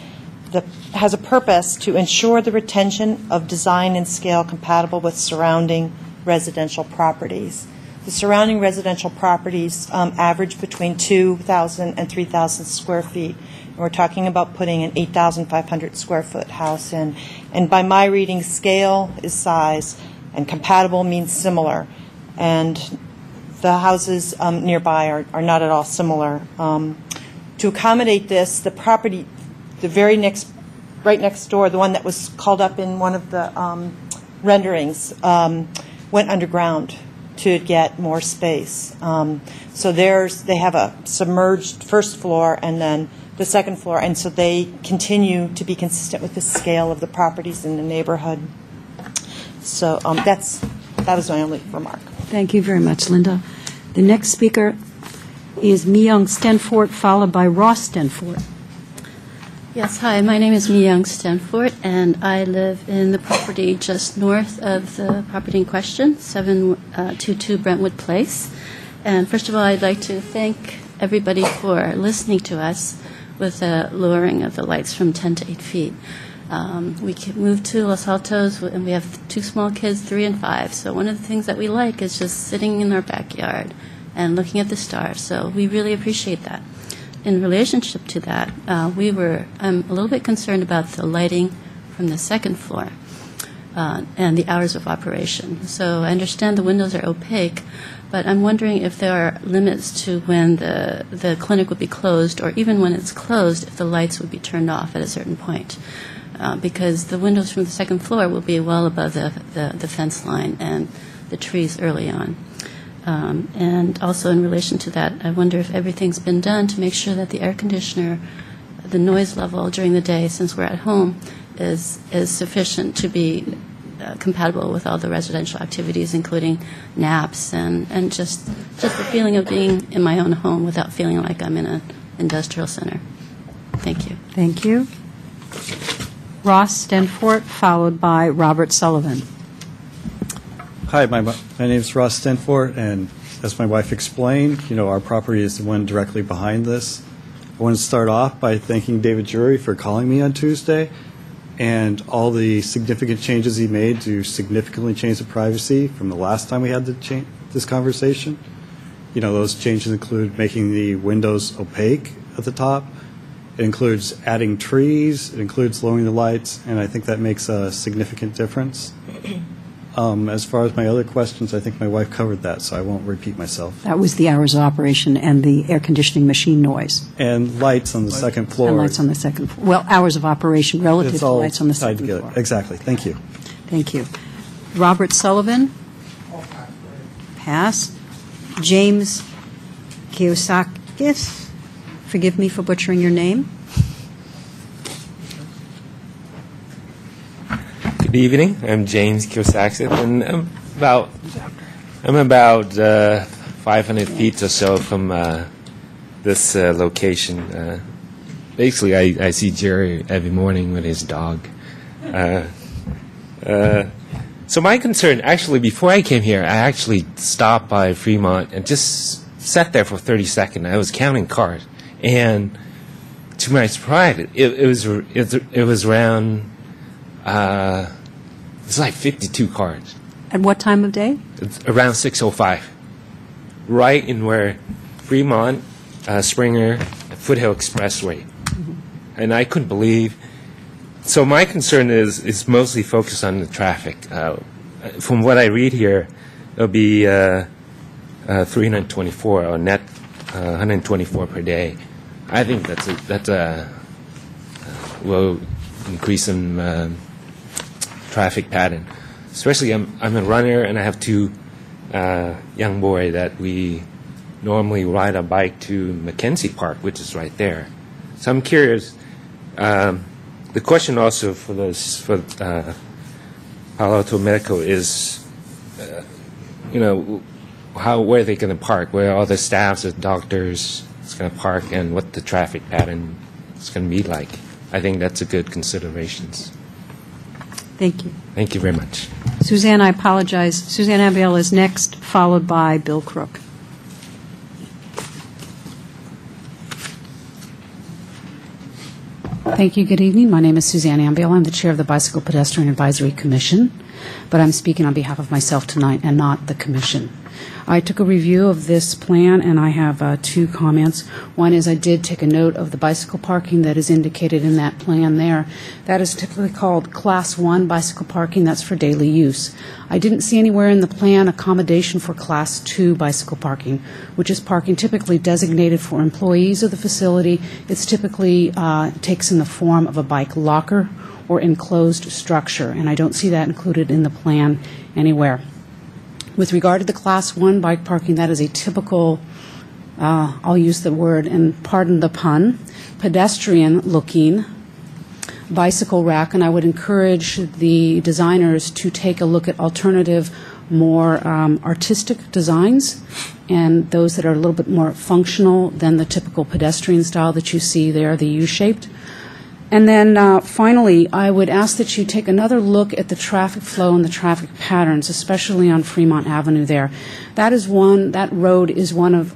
has a purpose to ensure the retention of design and scale compatible with surrounding residential properties. The surrounding residential properties average between 2,000 and 3,000 square feet. And we're talking about putting an 8,500 square foot house in. And by my reading, scale is size, and compatible means similar. And the houses nearby are not at all similar. To accommodate this, the property, the right next door, the one that was called up in one of the renderings, went underground to get more space. So they have a submerged first floor and then the second floor, and so they continue to be consistent with the scale of the properties in the neighborhood. So that was my only remark. Thank you very much, Linda. The next speaker is Mi Young Stenfort, followed by Ross Stenfort. Yes, hi, my name is Mi-Young Stanford, and I live in the property just north of the property in question, 722 Brentwood Place. And first of all, I'd like to thank everybody for listening to us with the lowering of the lights from 10 to 8 feet. We moved to Los Altos, and we have 2 small kids, 3 and 5. So one of the things that we like is just sitting in our backyard and looking at the stars. So we really appreciate that. In relationship to that, I'm a little bit concerned about the lighting from the 2nd floor and the hours of operation. So I understand the windows are opaque, but I'm wondering if there are limits to when the clinic would be closed, or even when it's closed, if the lights would be turned off at a certain point. Because the windows from the 2nd floor will be well above the fence line and the trees early on. And also in relation to that, I wonder if everything's been done to make sure that the air conditioner, the noise level during the day, since we're at home, is sufficient to be compatible with all the residential activities, including naps and just the feeling of being in my own home without feeling like I'm in an industrial center. Thank you. Thank you. Ross Stenfort, followed by Robert Sullivan. Hi, my name is Ross Stenfort, and as my wife explained, our property is the one directly behind this. I want to start off by thanking David Jury for calling me on Tuesday and all the significant changes he made to significantly change the privacy from the last time we had this conversation. Those changes include making the windows opaque at the top. It includes adding trees. It includes lowering the lights, and I think that makes a significant difference. As far as my other questions, I think my wife covered that, so I won't repeat myself. That was the hours of operation and the air conditioning machine noise. And lights on the 2nd floor. And lights on the 2nd floor. Well, hours of operation relative It's to all lights on the tied 2nd together. floor. Exactly. Thank you. Thank you. Robert Sullivan? Pass. James Kiyosakis? Forgive me for butchering your name. Good evening. I'm James Kiyosakis, and I'm about 500 feet or so from this location. Basically, I see Jerry every morning with his dog. So my concern, actually, before I came here, I actually stopped by Fremont and just sat there for 30 seconds. I was counting cars, and to my surprise, it was around. It's like 52 cars. At what time of day? It's around 6:05, right in where Fremont, Springer, Foothill Expressway, and I couldn't believe. So my concern is mostly focused on the traffic. From what I read here, it'll be 324 or net 124 per day. I think that's a will increase in traffic pattern. Especially, I'm a runner and I have 2 young boys that we normally ride a bike to Mackenzie Park, which is right there. So I'm curious. The question also for Palo Alto Medical is, where are they going to park? Where all the staffs, the doctors, is going to park, and what the traffic pattern is going to be like. I think that's a good considerations. Thank you. Thank you very much. Suzanne, I apologize. Suzanne Abiel is next, followed by Bill Crook. Thank you. Good evening. My name is Suzanne Ambiel. I'm the chair of the Bicycle Pedestrian Advisory Commission, but I'm speaking on behalf of myself tonight and not the commission. I took a review of this plan, and I have 2 comments. One is I did take a note of the bicycle parking that is indicated in that plan there. That is typically called Class 1 bicycle parking. That's for daily use. I didn't see anywhere in the plan accommodation for Class 2 bicycle parking, which is parking typically designated for employees of the facility. It's typically takes in the form of a bike locker or enclosed structure, and I don't see that included in the plan anywhere. With regard to the Class 1 bike parking, that is a typical, I'll use the word, and pardon the pun, pedestrian-looking bicycle rack, and I would encourage the designers to take a look at alternative, more artistic designs, and those that are a little bit more functional than the typical pedestrian style that you see there, the U-shaped. And then finally, I would ask that you take another look at the traffic flow and the traffic patterns, especially on Fremont Avenue there. That road is one of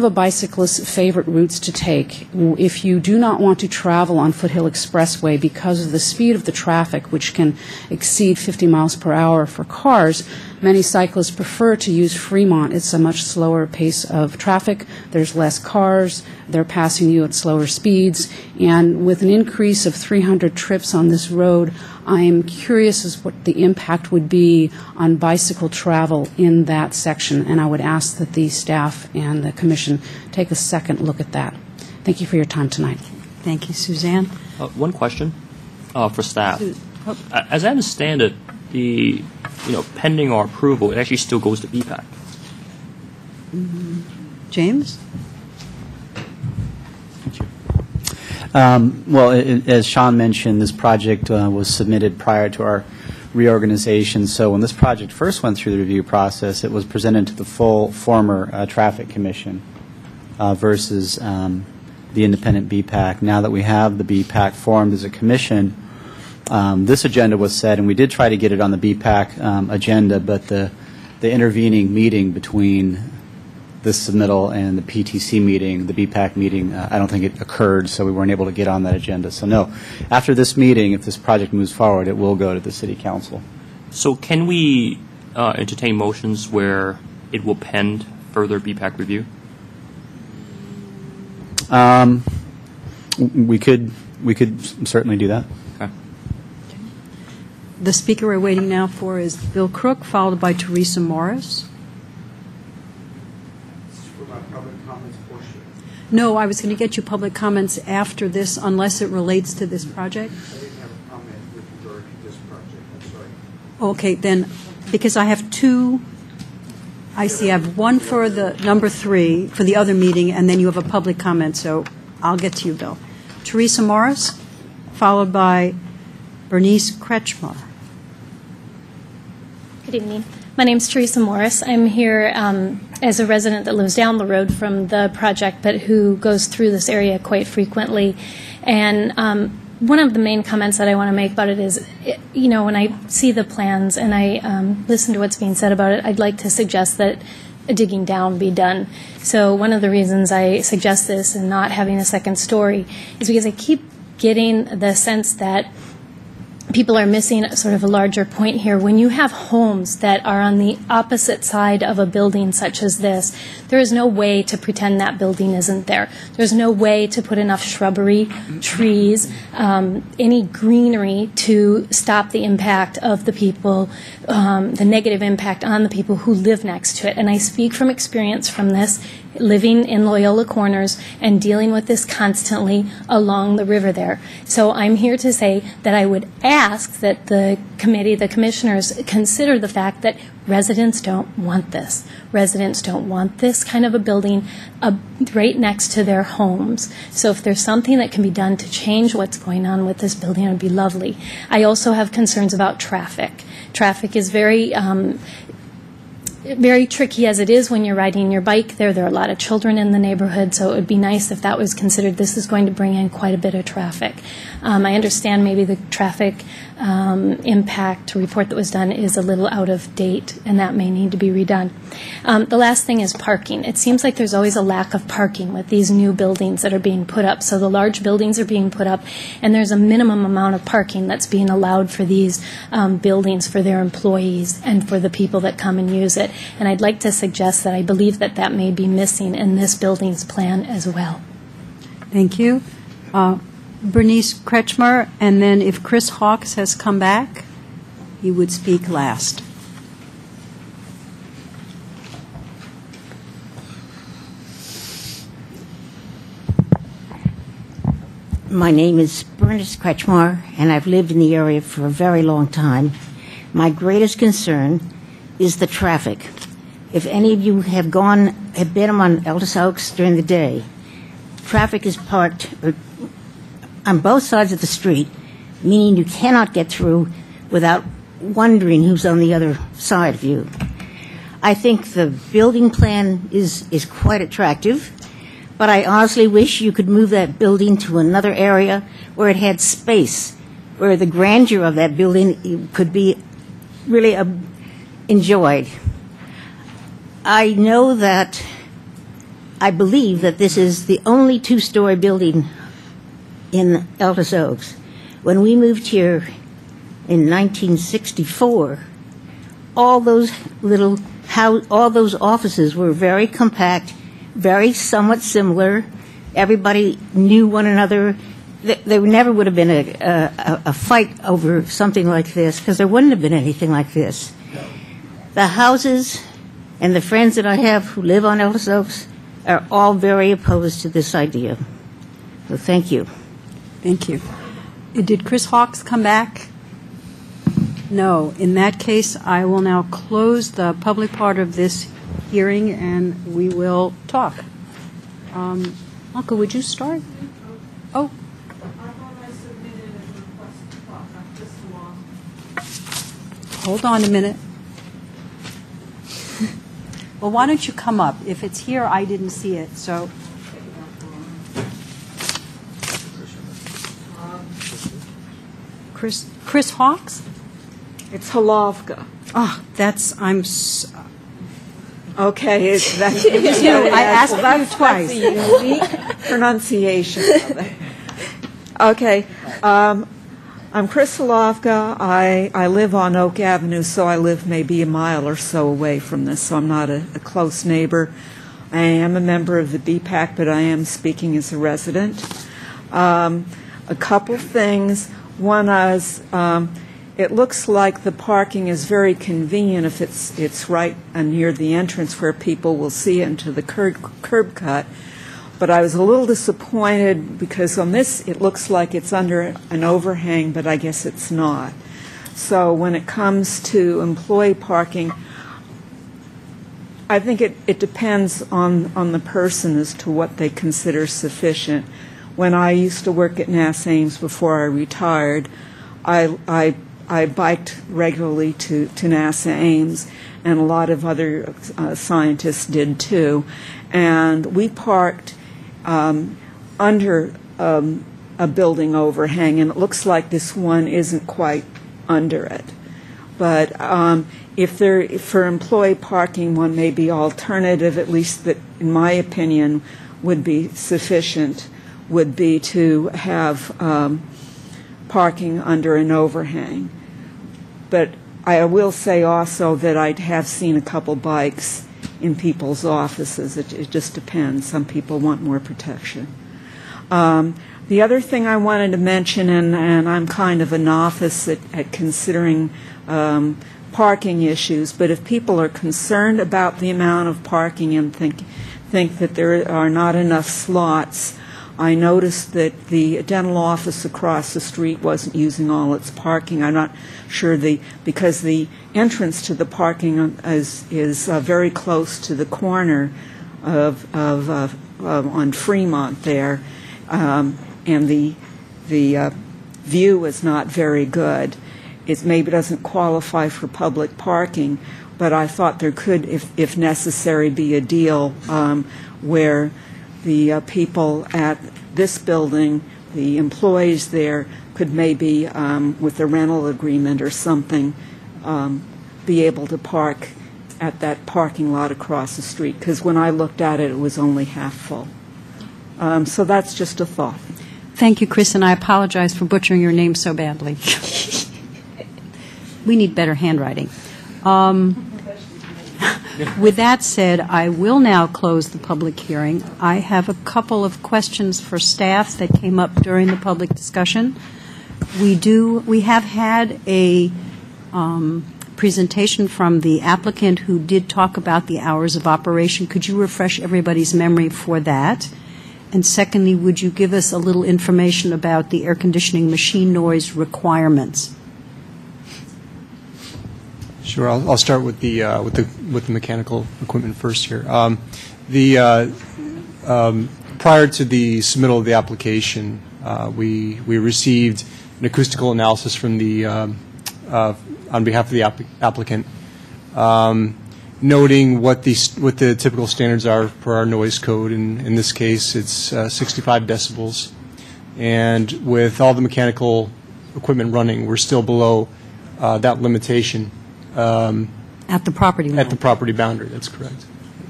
a bicyclist's favorite routes to take. If you do not want to travel on Foothill Expressway because of the speed of the traffic, which can exceed 50 miles per hour for cars, many cyclists prefer to use Fremont. It's a much slower pace of traffic. There's less cars. They're passing you at slower speeds. And with an increase of 300 trips on this road, I'm curious as what the impact would be on bicycle travel in that section, and I would ask that the staff and the commission take a second look at that. Thank you for your time tonight. Thank you, Suzanne. One question for staff. As I understand it, pending our approval, it actually still goes to BPAC. James? As Sean mentioned, this project was submitted prior to our reorganization. So when this project first went through the review process, it was presented to the full former Traffic Commission versus the independent BPAC. Now that we have the BPAC formed as a commission, this agenda was set, and we did try to get it on the BPAC agenda, but the intervening meeting between this submittal and the PTC meeting, the BPAC meeting, I don't think it occurred, so we weren't able to get on that agenda. So no, after this meeting, if this project moves forward, it will go to the City Council. So can we entertain motions where it will pend further BPAC review? We could certainly do that. Okay. The speaker we're waiting now for is Bill Crook, followed by Teresa Morris. No, I was going to get you public comments after this, unless it relates to this project. I didn't have a comment with regard to this project. I'm sorry. Okay, then, because I have two, I see I have one for the number 3 for the other meeting, and then you have a public comment, so I'll get to you, Bill. Teresa Morris, followed by Bernice Kretschmer. Good evening. My name is Teresa Morris. I'm here as a resident that lives down the road from the project, but who goes through this area quite frequently. And one of the main comments that I want to make about it is, when I see the plans and I listen to what's being said about it, I'd like to suggest that a digging down be done. So one of the reasons I suggest this and not having a second story is because I keep getting the sense that people are missing sort of a larger point here. When you have homes that are on the opposite side of a building such as this, there is no way to pretend that building isn't there. There's no way to put enough shrubbery, trees, any greenery to stop the impact of the people, the negative impact on the people who live next to it. And I speak from experience from this, living in Loyola Corners and dealing with this constantly along the river there. So I'm here to say that I would ask that the committee, the commissioners, consider the fact that residents don't want this. Residents don't want this kind of a building right next to their homes. So if there's something that can be done to change what's going on with this building, it would be lovely. I also have concerns about traffic. Traffic is very tricky as it is when you're riding your bike there. There are a lot of children in the neighborhood, so it would be nice if that was considered. This is going to bring in quite a bit of traffic. I understand maybe the traffic impact report that was done is a little out of date, and that may need to be redone. The last thing is parking. It seems like there's always a lack of parking with these new buildings that are being put up. So the large buildings are being put up, and there's a minimum amount of parking that's being allowed for these buildings for their employees and for the people that come and use it. And I'd like to suggest that I believe that that may be missing in this building's plan as well. Thank you. Bernice Kretschmer, and then if Chris Hawks has come back, he would speak last. My name is Bernice Kretschmer, and I've lived in the area for a very long time. My greatest concern is the traffic. If any of you have been on Elders Oaks during the day, traffic is parked on both sides of the street, meaning you cannot get through without wondering who's on the other side of you. I think the building plan is quite attractive, but I honestly wish you could move that building to another area where it had space, where the grandeur of that building could be really enjoyed. I know that, I believe that this is the only two-story building in Altus Oaks. When we moved here in 1964, all those all those offices were very compact, very somewhat similar. Everybody knew one another. There never would have been a fight over something like this, because there wouldn't have been anything like this. The houses and the friends that I have who live on Altus Oaks are all very opposed to this idea. So thank you. Thank you. Did Chris Hawks come back? No. In that case, I will now close the public part of this hearing, and we will talk. Uncle, would you start? Oh. Hold on a minute. Well, why don't you come up? If it's here, I didn't see it, so. Chris Hawks? It's Halovka. Oh, Okay, that's I asked you twice. That's a unique pronunciation of it. Okay, I'm Chris Halovka. I live on Oak Avenue, so I live maybe a mile or so away from this, so I'm not a close neighbor. I am a member of the BPAC, but I am speaking as a resident. A couple things. One is, it looks like the parking is very convenient if it's right near the entrance where people will see into the curb cut. But I was a little disappointed because on this it looks like it's under an overhang, but I guess it's not. So when it comes to employee parking, I think it depends on the person as to what they consider sufficient. When I used to work at Nass Ames before I retired, I biked regularly to Nass Ames, and a lot of other scientists did too. And we parked under a building overhang, and it looks like this one isn't quite under it. But for employee parking, one may be alternative, at least that, in my opinion, would be sufficient, would be to have parking under an overhang. But I will say also that I have seen a couple bikes in people's offices. It just depends. Some people want more protection. The other thing I wanted to mention, and I'm kind of a novice at considering parking issues, but if people are concerned about the amount of parking and think that there are not enough slots, I noticed that the dental office across the street wasn't using all its parking. I'm not sure because the entrance to the parking is very close to the corner on Fremont there, and the view is not very good. It maybe doesn't qualify for public parking, but I thought there could, if necessary, be a deal where the people at this building, the employees there, could maybe, with a rental agreement or something, be able to park at that parking lot across the street, because when I looked at it, it was only half full. So that's just a thought. Thank you, Chris, and I apologize for butchering your name so badly. We need better handwriting. With that said, I will now close the public hearing. I have a couple of questions for staff that came up during the public discussion. We have had a presentation from the applicant who did talk about the hours of operation. Could you refresh everybody's memory for that? And secondly, would you give us a little information about the air conditioning machine noise requirements? Sure. I'll start with the mechanical equipment first here. Prior to the submittal of the application, we received an acoustical analysis from the on behalf of the applicant, noting what the typical standards are for our noise code. In this case, it's 65 decibels. And with all the mechanical equipment running, we're still below that limitation. At the property line. At the property boundary, that's correct.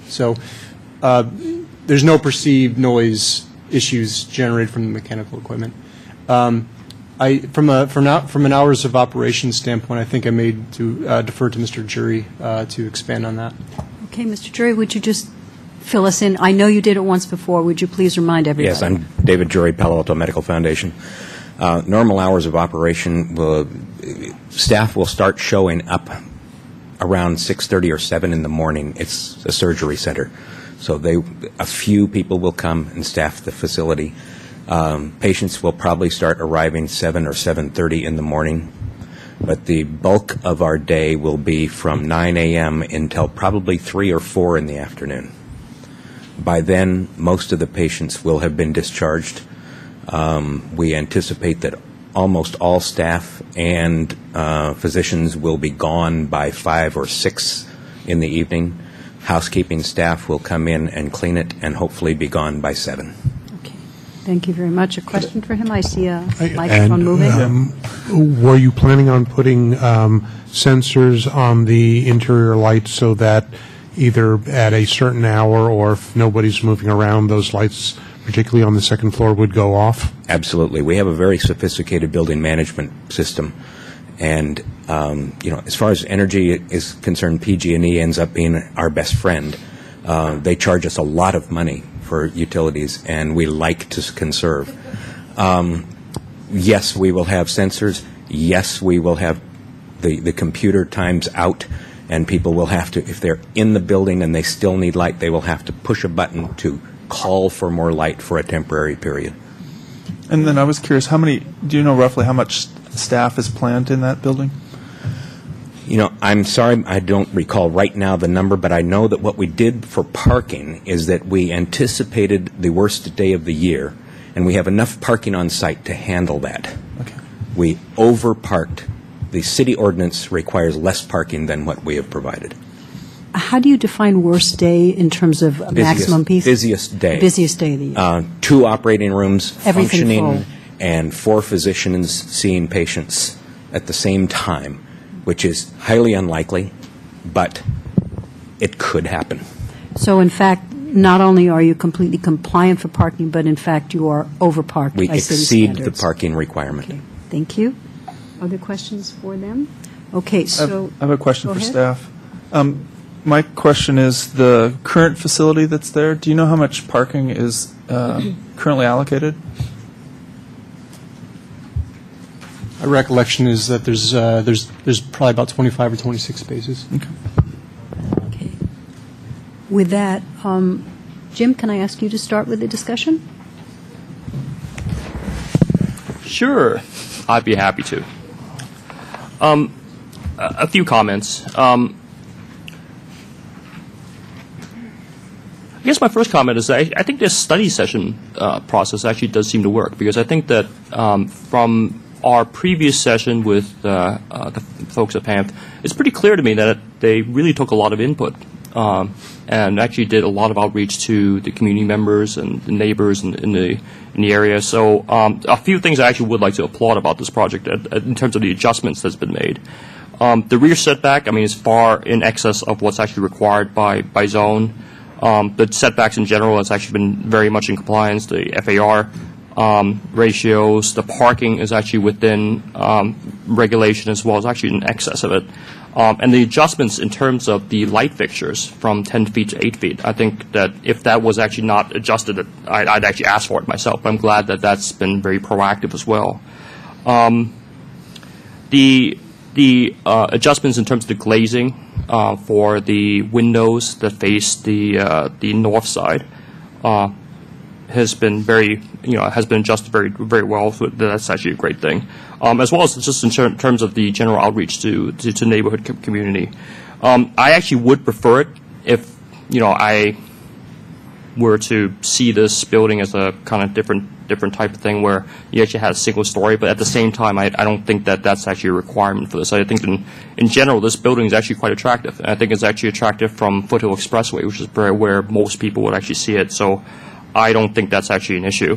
So there's no perceived noise issues generated from the mechanical equipment. From an hours of operation standpoint, I think I may defer to Mr. Jury to expand on that. Okay, Mr. Jury, would you just fill us in? I know you did it once before. Would you please remind everybody? Yes, I'm David Jury, Palo Alto Medical Foundation. Normal hours of operation, staff will start showing up around 6:30 or 7 in the morning. It's a surgery center. So a few people will come and staff the facility. Patients will probably start arriving 7 or 7:30 in the morning, but the bulk of our day will be from 9 a.m. until probably 3 or 4 in the afternoon. By then, most of the patients will have been discharged. We anticipate that almost all staff and physicians will be gone by 5 or 6 in the evening. Housekeeping staff will come in and clean it and hopefully be gone by 7. Thank you very much. A question for him? I see a microphone moving. Were you planning on putting sensors on the interior lights so that either at a certain hour or if nobody's moving around, those lights, particularly on the second floor, would go off? Absolutely. We have a very sophisticated building management system. And, as far as energy is concerned, PG&E ends up being our best friend. They charge us a lot of money for utilities, and we like to conserve. Yes, we will have sensors. Yes, we will have the computer times out, and people will have to, if they're in the building and they still need light, they will have to push a button to call for more light for a temporary period. And then I was curious, do you know roughly how much staff is planned in that building? I'm sorry, I don't recall right now the number, but I know that what we did for parking is that we anticipated the worst day of the year, and we have enough parking on site to handle that. Okay. We over-parked. The city ordinance requires less parking than what we have provided. How do you define worst day in terms of maximum piece? Busiest day. Busiest day of the year. 2 operating rooms Everything functioning, full. and 4 physicians seeing patients at the same time, which is highly unlikely, but it could happen. So, in fact, not only are you completely compliant for parking, but in fact you are overparked We by city exceed the standards. parking requirement. Okay. Thank you. Other questions for them? Okay, so I have a question go for ahead. staff. My question is, the current facility that's there, do you know how much parking is currently allocated? My recollection is that there's probably about 25 or 26 spaces. Okay. With that, Jim, can I ask you to start with the discussion? Sure, I'd be happy to. A few comments. I guess my first comment is that I think this study session process actually does seem to work, because I think that from our previous session with the folks at PAMF, it's pretty clear to me that they really took a lot of input and actually did a lot of outreach to the community members and the neighbors in the area. So a few things I actually would like to applaud about this project in terms of the adjustments that's been made. The rear setback, is far in excess of what's actually required by zone. The setbacks in general has actually been very much in compliance. The FAR ratios, the parking is actually within regulation as well. It's actually in excess of it. And the adjustments in terms of the light fixtures from 10 feet to 8 feet, I think that if that was actually not adjusted, I'd actually ask for it myself. But I'm glad that that's been very proactive as well. The adjustments in terms of the glazing for the windows that face the north side has been has been adjusted very, very well. So that's actually a great thing. As well as just in terms of the general outreach to neighborhood community. I actually would prefer it if I were to see this building as a kind of different different type of thing where you actually had a single story. But at the same time, I don't think that that's actually a requirement for this. I think in general, this building is actually quite attractive. And I think it's actually attractive from Foothill Expressway, which is where most people would actually see it. So I don't think that's actually an issue.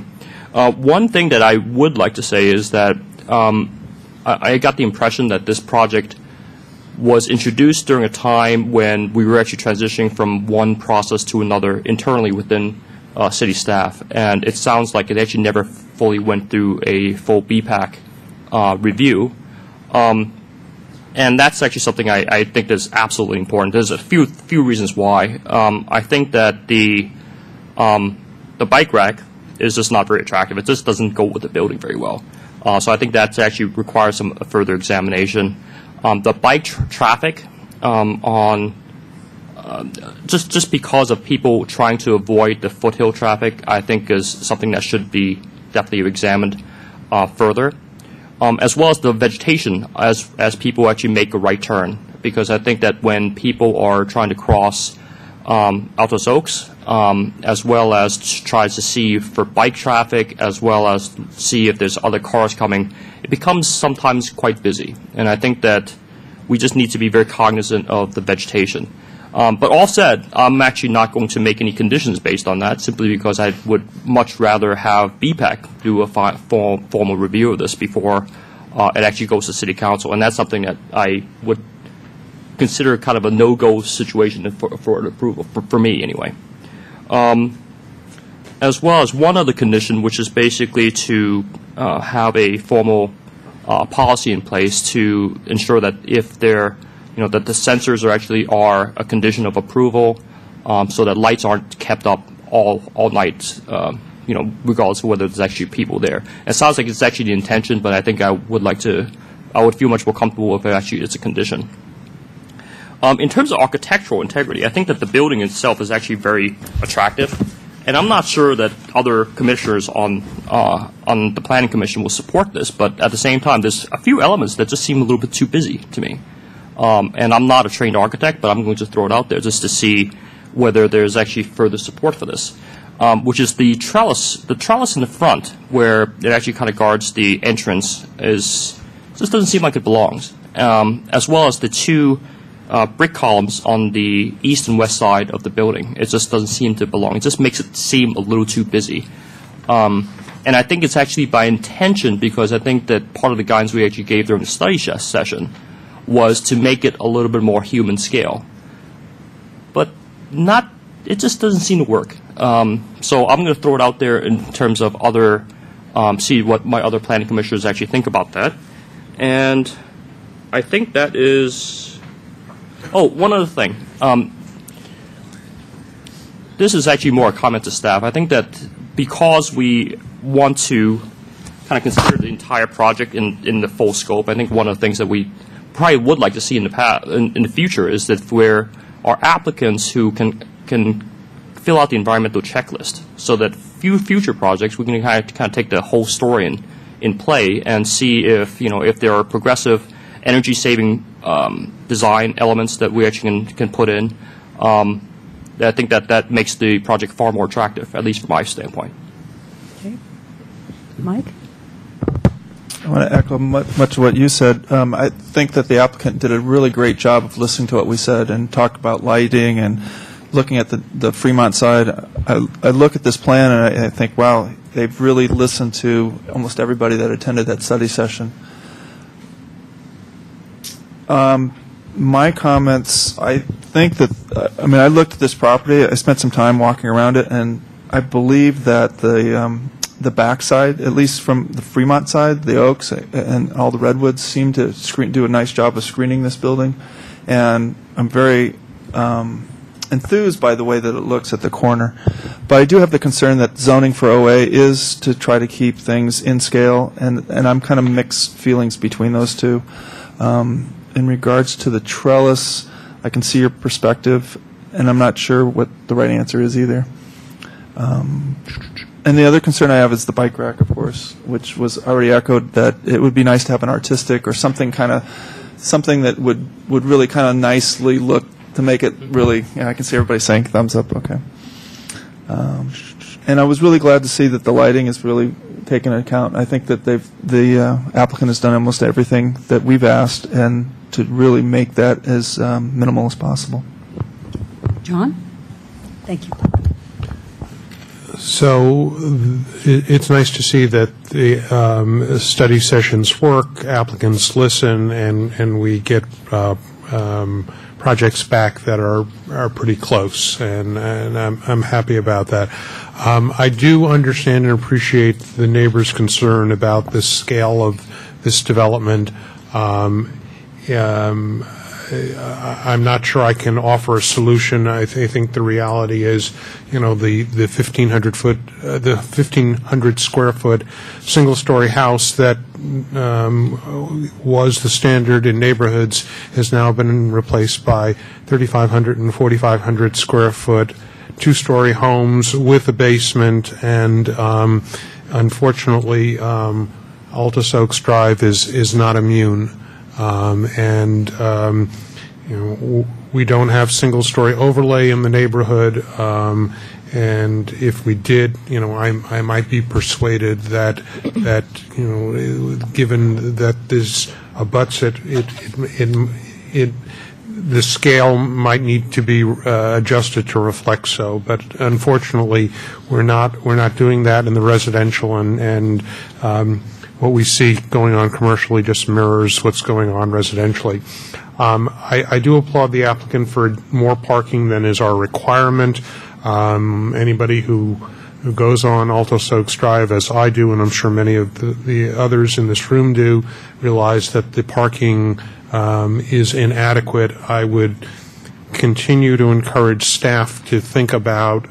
One thing that I would like to say is that I got the impression that this project was introduced during a time when we were actually transitioning from one process to another internally within city staff. And it sounds like it actually never fully went through a full BPAC review. And that's actually something I think is absolutely important. There's a few reasons why. I think that the bike rack is just not very attractive. It just doesn't go with the building very well. So I think that actually requires some further examination. The bike traffic on just because of people trying to avoid the foothill traffic, I think is something that should be definitely examined further, as well as the vegetation as people actually make a right turn. Because I think that when people are trying to cross Altos Oaks, as well as try to see for bike traffic, as well as see if there's other cars coming, it becomes sometimes quite busy. And I think that we just need to be very cognizant of the vegetation. But all said, I'm actually not going to make any conditions based on that, simply because I would much rather have BPAC do a formal review of this before it actually goes to City Council. And that's something that I would consider kind of a no-go situation for an approval, for me anyway. As well as one other condition, which is basically to have a formal policy in place to ensure that if that the sensors are a condition of approval, so that lights aren't kept up all night, regardless of whether there's actually people there. It sounds like it's actually the intention, but I think I would feel much more comfortable if it actually is a condition. In terms of architectural integrity, I think that the building itself is actually very attractive, and I'm not sure that other commissioners on the Planning Commission will support this, but at the same time, there's a few elements that just seem a little bit too busy to me. And I'm not a trained architect, but I'm going to throw it out there just to see whether there's actually further support for this, which is the trellis. The trellis in the front, where it actually kind of guards the entrance, just doesn't seem like it belongs, as well as the two brick columns on the east and west side of the building. It just doesn't seem to belong. It just makes it seem a little too busy. And I think it's actually by intention, because I think that part of the guidance we actually gave during the study session was to make it a little bit more human scale. But it just doesn't seem to work. So I'm going to throw it out there in terms of see what my other planning commissioners actually think about that. And I think that is... Oh, one other thing. This is actually more a comment to staff. I think that because we want to kind of consider the entire project in the full scope, I think one of the things that we probably would like to see in the future is that where our applicants who can fill out the environmental checklist, so that future projects we can kind of take the whole story in play and see if there are progressive energy saving design elements that we actually can put in. I think that makes the project far more attractive, at least from my standpoint. Okay. Mike? I want to echo much of what you said. I think that the applicant did a really great job of listening to what we said and talked about lighting and looking at the Fremont side. I look at this plan and I think, wow, they've really listened to almost everybody that attended that study session. My comments, I think that, I looked at this property, I spent some time walking around it, and I believe that the backside, at least from the Fremont side, the oaks and all the redwoods seem to do a nice job of screening this building. And I'm very enthused by the way that it looks at the corner. But I do have the concern that zoning for OA is to try to keep things in scale, and I'm kind of mixed feelings between those two. In regards to the trellis, I can see your perspective, and I'm not sure what the right answer is either. And the other concern I have is the bike rack, of course, which was already echoed, that it would be nice to have an artistic or something that would really kind of nicely look to make it really, I can see everybody saying thumbs up, okay. And I was really glad to see that the lighting is really taken into account. I think that the applicant has done almost everything that we've asked, and to really make that as minimal as possible. John? Thank you. So it's nice to see that the study sessions work, applicants listen, and we get projects back that are pretty close, and I'm happy about that. I do understand and appreciate the neighbors' concern about the scale of this development. I'm not sure I can offer a solution. I think the reality is, the 1,500 square foot single-story house that was the standard in neighborhoods has now been replaced by 3,500 and 4,500 square foot two-story homes with a basement, and unfortunately, Altus Oaks Drive is not immune. We don't have single-story overlay in the neighborhood, and if we did, I might be persuaded that given that this abuts it, the scale might need to be adjusted to reflect so. But unfortunately, we're not doing that in the residential, and what we see going on commercially just mirrors what's going on residentially. I do applaud the applicant for more parking than is our requirement. Anybody who goes on Altus Oaks Drive, as I do, and I'm sure many of the others in this room do, realize that the parking is inadequate. I would continue to encourage staff to think about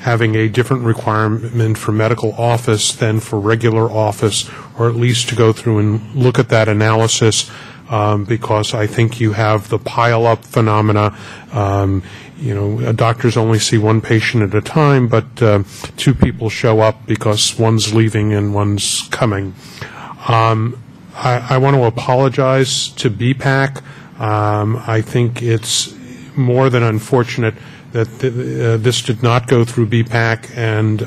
having a different requirement for medical office than for regular office, or at least to go through and look at that analysis, because I think you have the pile-up phenomena. Doctors only see one patient at a time, but two people show up because one's leaving and one's coming. I want to apologize to BPAC. I think it's more than unfortunate that this did not go through BPAC, and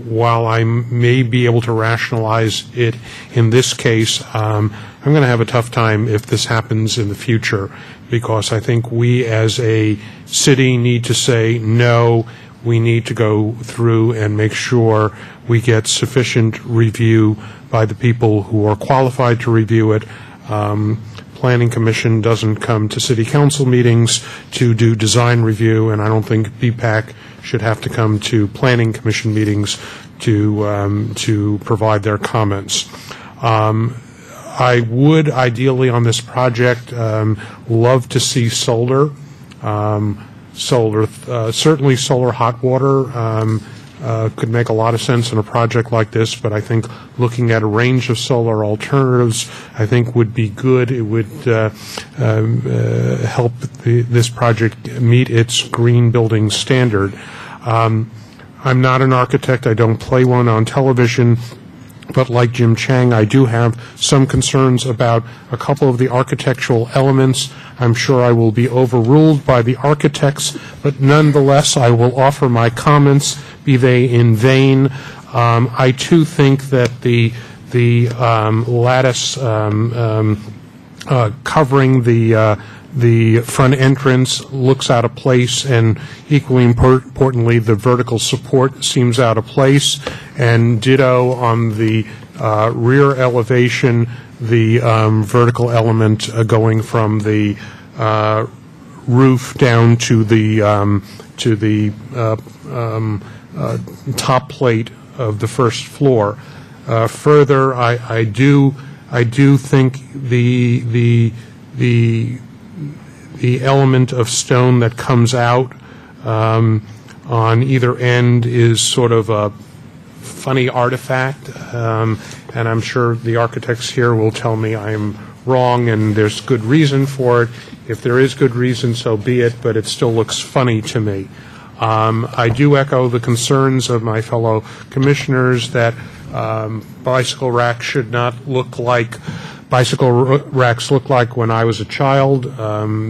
while I may be able to rationalize it in this case, I'm going to have a tough time if this happens in the future, because I think we as a city need to say, no, we need to go through and make sure we get sufficient review by the people who are qualified to review it. Planning Commission doesn't come to City Council meetings to do design review, and I don't think BPAC should have to come to Planning Commission meetings to provide their comments. I would ideally on this project love to see solar. Certainly solar hot water could make a lot of sense in a project like this, but I think looking at a range of solar alternatives, I think would be good. It would help this project meet its green building standard. I'm not an architect. I don't play one on television. But like Jim Chang, I do have some concerns about a couple of the architectural elements. I'm sure I will be overruled by the architects, but nonetheless, I will offer my comments, be they in vain. I too think that the lattice covering the front entrance looks out of place, and equally importantly, the vertical support seems out of place, and ditto on the rear elevation, the vertical element going from the roof down to the top plate of the first floor. Further, I do think the element of stone that comes out on either end is sort of a funny artifact, and I'm sure the architects here will tell me I'm wrong and there's good reason for it. If there is good reason, so be it, but it still looks funny to me. I do echo the concerns of my fellow commissioners that bicycle racks should not look like bicycle racks looked like when I was a child.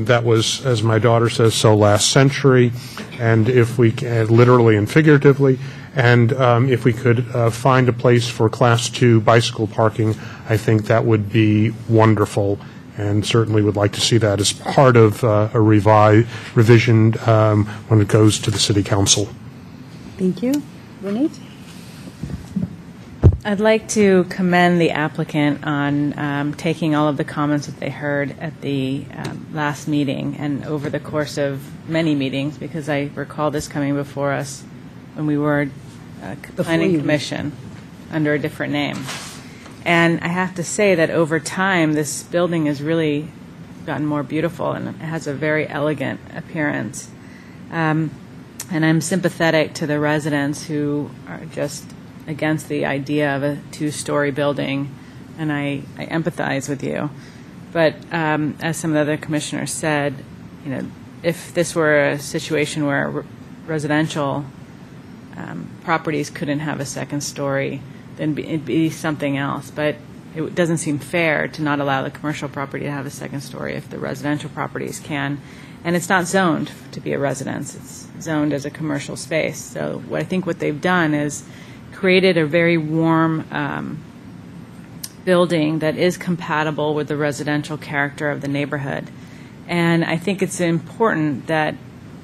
That was, as my daughter says, so last century, and if we can, literally and figuratively, and if we could find a place for Class 2 bicycle parking, I think that would be wonderful, and certainly would like to see that as part of a revision when it goes to the City Council. Thank you. Ronit? I'd like to commend the applicant on taking all of the comments that they heard at the last meeting and over the course of many meetings, because I recall this coming before us when we were Planning Commission under a different name. And I have to say that over time, this building has really gotten more beautiful, and it has a very elegant appearance. And I'm sympathetic to the residents who are just against the idea of a two-story building, and I empathize with you. But as some of the other commissioners said, if this were a situation where residential properties couldn't have a second story, then it'd be something else. But it doesn't seem fair to not allow the commercial property to have a second story if the residential properties can. And it's not zoned to be a residence. It's zoned as a commercial space. So I think what they've done is created a very warm building that is compatible with the residential character of the neighborhood. And I think it's important that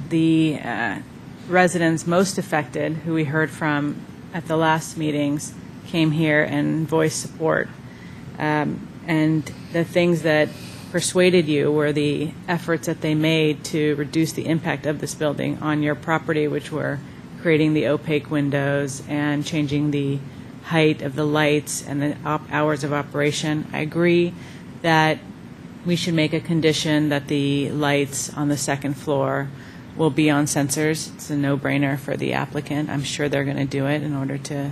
the residents most affected, who we heard from at the last meetings, came here and voiced support. And the things that persuaded you were the efforts that they made to reduce the impact of this building on your property, which were creating the opaque windows and changing the height of the lights and the hours of operation. I agree that we should make a condition that the lights on the second floor will be on sensors. It's a no-brainer for the applicant. I'm sure they're going to do it in order to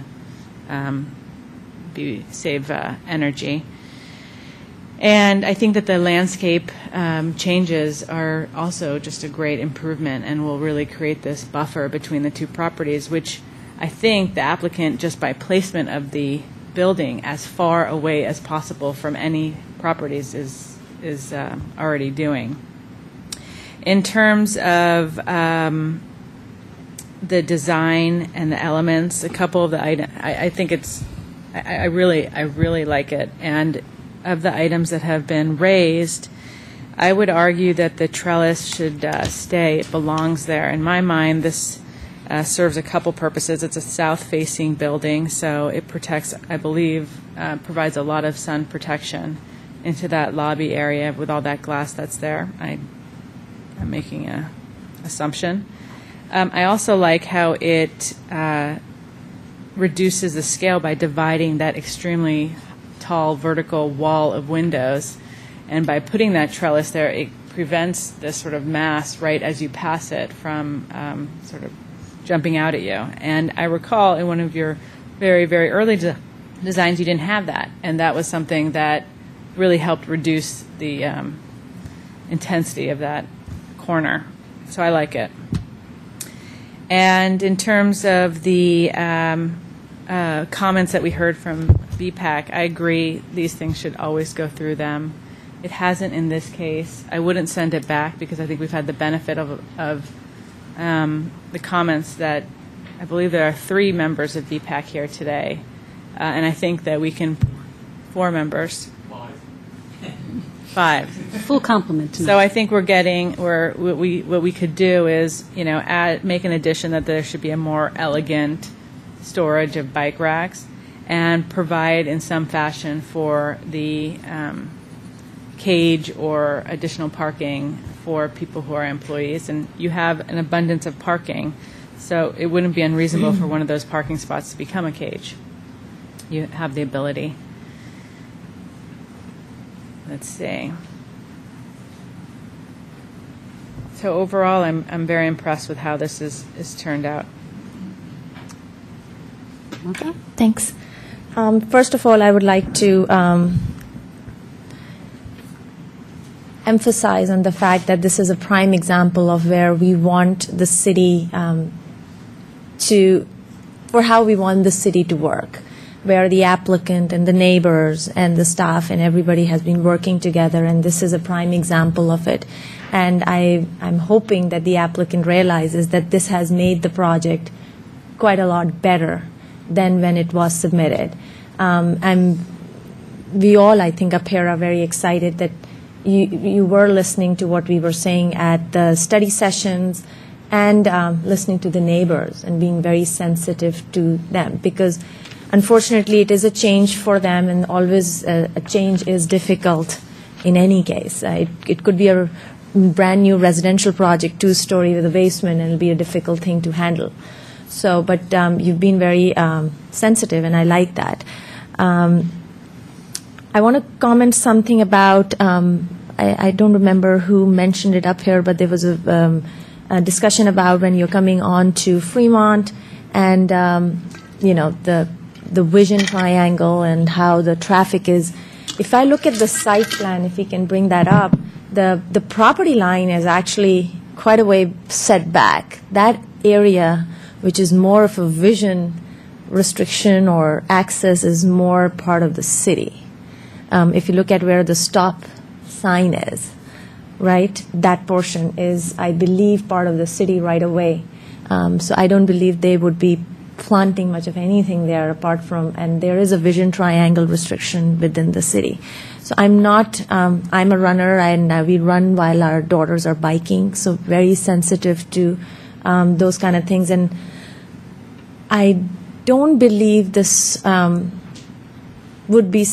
save energy. And I think that the landscape changes are also just a great improvement and will really create this buffer between the two properties, which I think the applicant, just by placement of the building as far away as possible from any properties, is already doing. In terms of the design and the elements, a couple of the items, I think I really like it. And of the items that have been raised, I would argue that the trellis should stay. It belongs there. In my mind, this serves a couple purposes. It's a south-facing building, so it protects, I believe, provides a lot of sun protection into that lobby area with all that glass that's there. I'm making an assumption. I also like how it reduces the scale by dividing that extremely tall vertical wall of windows, and by putting that trellis there, it prevents this sort of mass right as you pass it from sort of jumping out at you. And I recall in one of your very, very early designs, you didn't have that, and that was something that really helped reduce the intensity of that corner. So I like it. And in terms of the comments that we heard from BPAC, I agree these things should always go through them. It hasn't in this case. I wouldn't send it back because I think we've had the benefit of the comments that I believe there are 3 members of BPAC here today, and I think that we can 4 members. 5. Full complement tonight. So I think what we could do is, make an addition that there should be a more elegant storage of bike racks, and provide in some fashion for the cage or additional parking for people who are employees. And you have an abundance of parking, so it wouldn't be unreasonable for one of those parking spots to become a cage. You have the ability. Let's see. So overall, I'm very impressed with how this is turned out. Okay. Thanks. First of all, I would like to emphasize on the fact that this is a prime example of where we want the city for how we want the city to work. where the applicant and the neighbors and the staff and everybody has been working together, and this is a prime example of it. And I'm hoping that the applicant realizes that this has made the project quite a lot better than when it was submitted. We all, I think, up here are very excited that you were listening to what we were saying at the study sessions and listening to the neighbors and being very sensitive to them, because unfortunately it is a change for them, and always a change is difficult in any case. It could be a brand new residential project, 2-story with a basement, and it'll be a difficult thing to handle. So, but you've been very sensitive, and I like that. I want to comment something about, I don't remember who mentioned it up here, but there was a discussion about when you're coming on to Fremont and, the vision triangle and how the traffic is. If I look at the site plan, if we can bring that up, the property line is actually quite a way set back. That area, which is more of a vision restriction or access, is more part of the city. If you look at where the stop sign is, right, that portion is, I believe, part of the city right away. So I don't believe they would be planting much of anything there apart from, and there is a vision triangle restriction within the city. So I'm a runner, and we run while our daughters are biking, so very sensitive to those kind of things. And I don't believe this would be,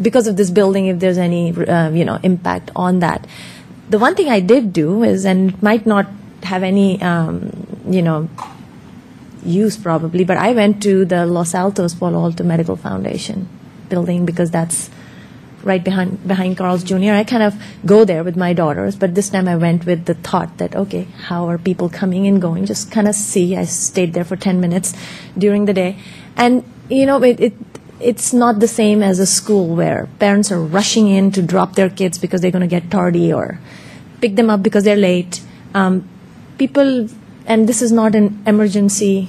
because of this building, if there's any impact on that. The one thing I did do is, and it might not have any use probably, but I went to the Los Altos Palo Alto Medical Foundation building, because that's right behind Carl's Jr. I kind of go there with my daughters, but this time I went with the thought that, okay, how are people coming and going? Just kind of see. I stayed there for 10 minutes during the day. And, it's not the same as a school where parents are rushing in to drop their kids because they're going to get tardy or pick them up because they're late. People, and this is not an emergency,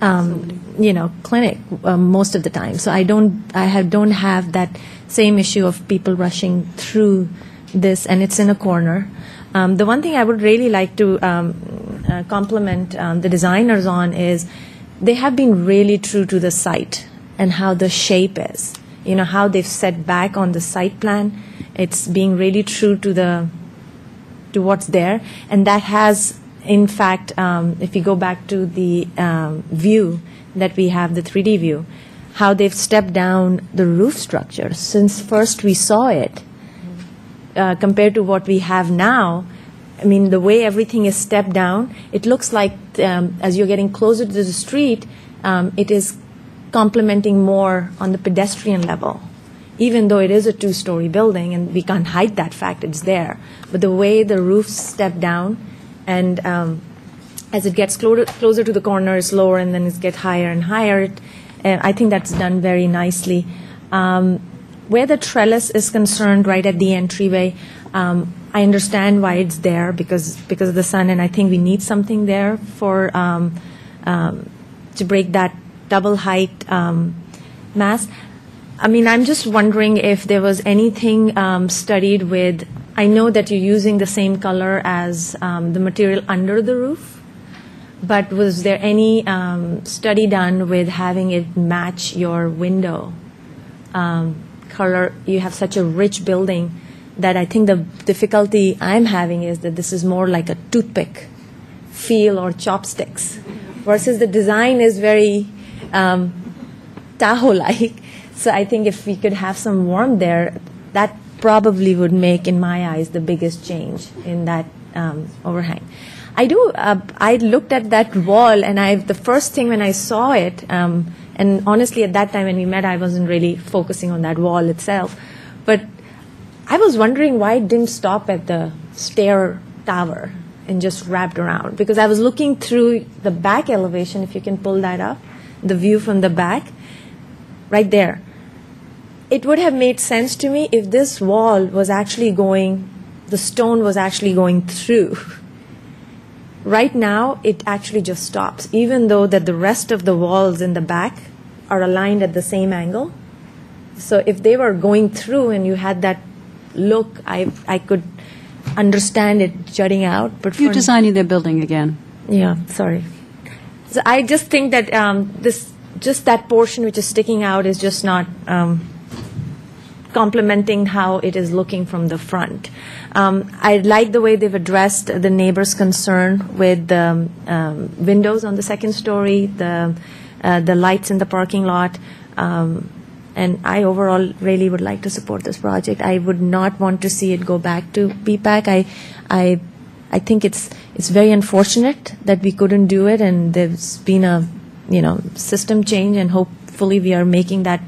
clinic most of the time. So I don't have that same issue of people rushing through this, and it's in a corner. The one thing I would really like to compliment the designers on is they have been really true to the site and how the shape is. How they've set back on the site plan. It's being really true to what's there, and that has, in fact, if you go back to the view that we have, the 3D view, how they've stepped down the roof structure since first we saw it, compared to what we have now. I mean, the way everything is stepped down, it looks like as you're getting closer to the street, it is complementing more on the pedestrian level, even though it is a 2-story building, and we can't hide that fact, it's there. But the way the roofs step down, and as it gets closer to the corner, it's lower, and then it gets higher and higher. I think that's done very nicely. Where the trellis is concerned, right at the entryway, I understand why it's there because of the sun, and I think we need something there for to break that double height mass. I mean, I'm just wondering if there was anything studied with. I know that you're using the same color as the material under the roof, but was there any study done with having it match your window color? You have such a rich building that I think the difficulty I'm having is that this is more like a toothpick feel or chopsticks, versus the design is very Tahoe-like. So I think if we could have some warmth there, that probably would make, in my eyes, the biggest change in that overhang. I looked at that wall, and the first thing when I saw it, and honestly at that time when we met, I wasn't really focusing on that wall itself, but I was wondering why it didn't stop at the stair tower and just wrapped around, because I was looking through the back elevation, if you can pull that up, the view from the back, right there. It would have made sense to me if this wall was actually the stone was actually going through. Right now, it actually just stops, even though that the rest of the walls in the back are aligned at the same angle. So if they were going through and you had that look, I could understand it jutting out. But You're designing their building again. Yeah, sorry. So I just think that just that portion which is sticking out is just not complementing how it is looking from the front. I like the way they've addressed the neighbor's concern with the windows on the second story, the lights in the parking lot, and I overall really would like to support this project. I would not want to see it go back to BPAC. I think it's very unfortunate that we couldn't do it, and there's been a system change, and hopefully we are making that.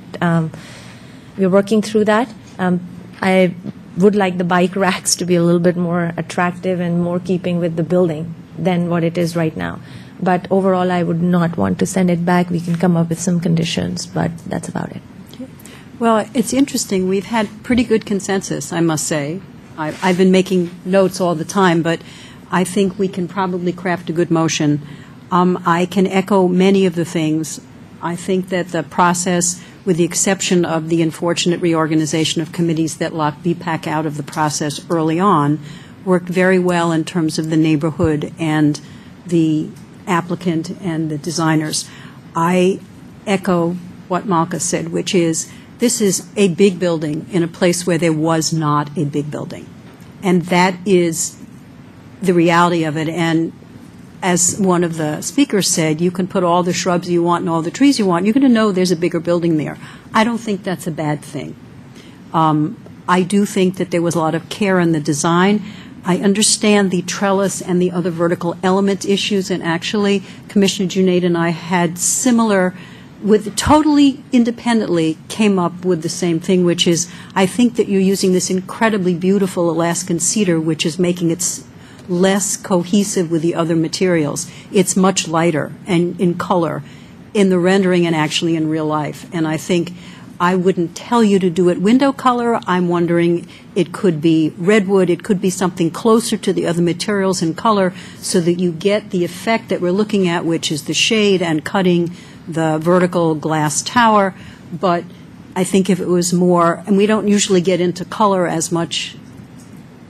We're working through that. I would like the bike racks to be a little bit more attractive and more keeping with the building than what it is right now. But overall, I would not want to send it back. We can come up with some conditions, but that's about it. Well, it's interesting. We've had pretty good consensus, I must say. I've been making notes all the time, but I think we can probably craft a good motion. I can echo many of the things. I think that the process, with the exception of the unfortunate reorganization of committees that locked BPAC out of the process early on, worked very well in terms of the neighborhood and the applicant and the designers. I echo what Malka said, which is this is a big building in a place where there was not a big building. And that is the reality of it. And as one of the speakers said, you can put all the shrubs you want and all the trees you want. You're going to know there's a bigger building there. I don't think that's a bad thing. I do think that there was a lot of care in the design. I understand the trellis and the other vertical element issues, and actually Commissioner Junaid and I had similar, totally independently came up with the same thing, which is I think that you're using this incredibly beautiful Alaskan cedar, which is making it less cohesive with the other materials. It's much lighter and in color in the rendering and actually in real life. And I think I wouldn't tell you to do it window color. I'm wondering it could be redwood. It could be something closer to the other materials in color so that you get the effect that we're looking at, which is the shade and cutting the vertical glass tower. But I think if it was more, and we don't usually get into color as much,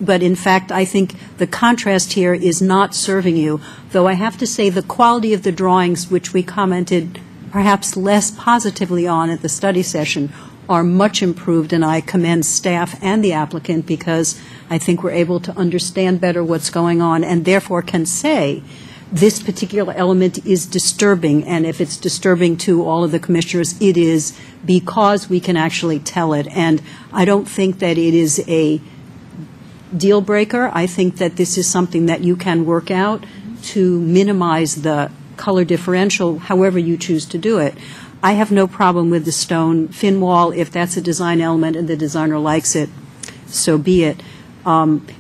but in fact, I think the contrast here is not serving you, though I have to say the quality of the drawings, which we commented perhaps less positively on at the study session, are much improved, and I commend staff and the applicant because I think we're able to understand better what's going on and therefore can say this particular element is disturbing, and if it's disturbing to all of the commissioners, it is because we can actually tell it. And I don't think that it is a deal breaker. I think that this is something that you can work out to minimize the color differential, however you choose to do it. I have no problem with the stone fin wall. If that's a design element and the designer likes it, so be it.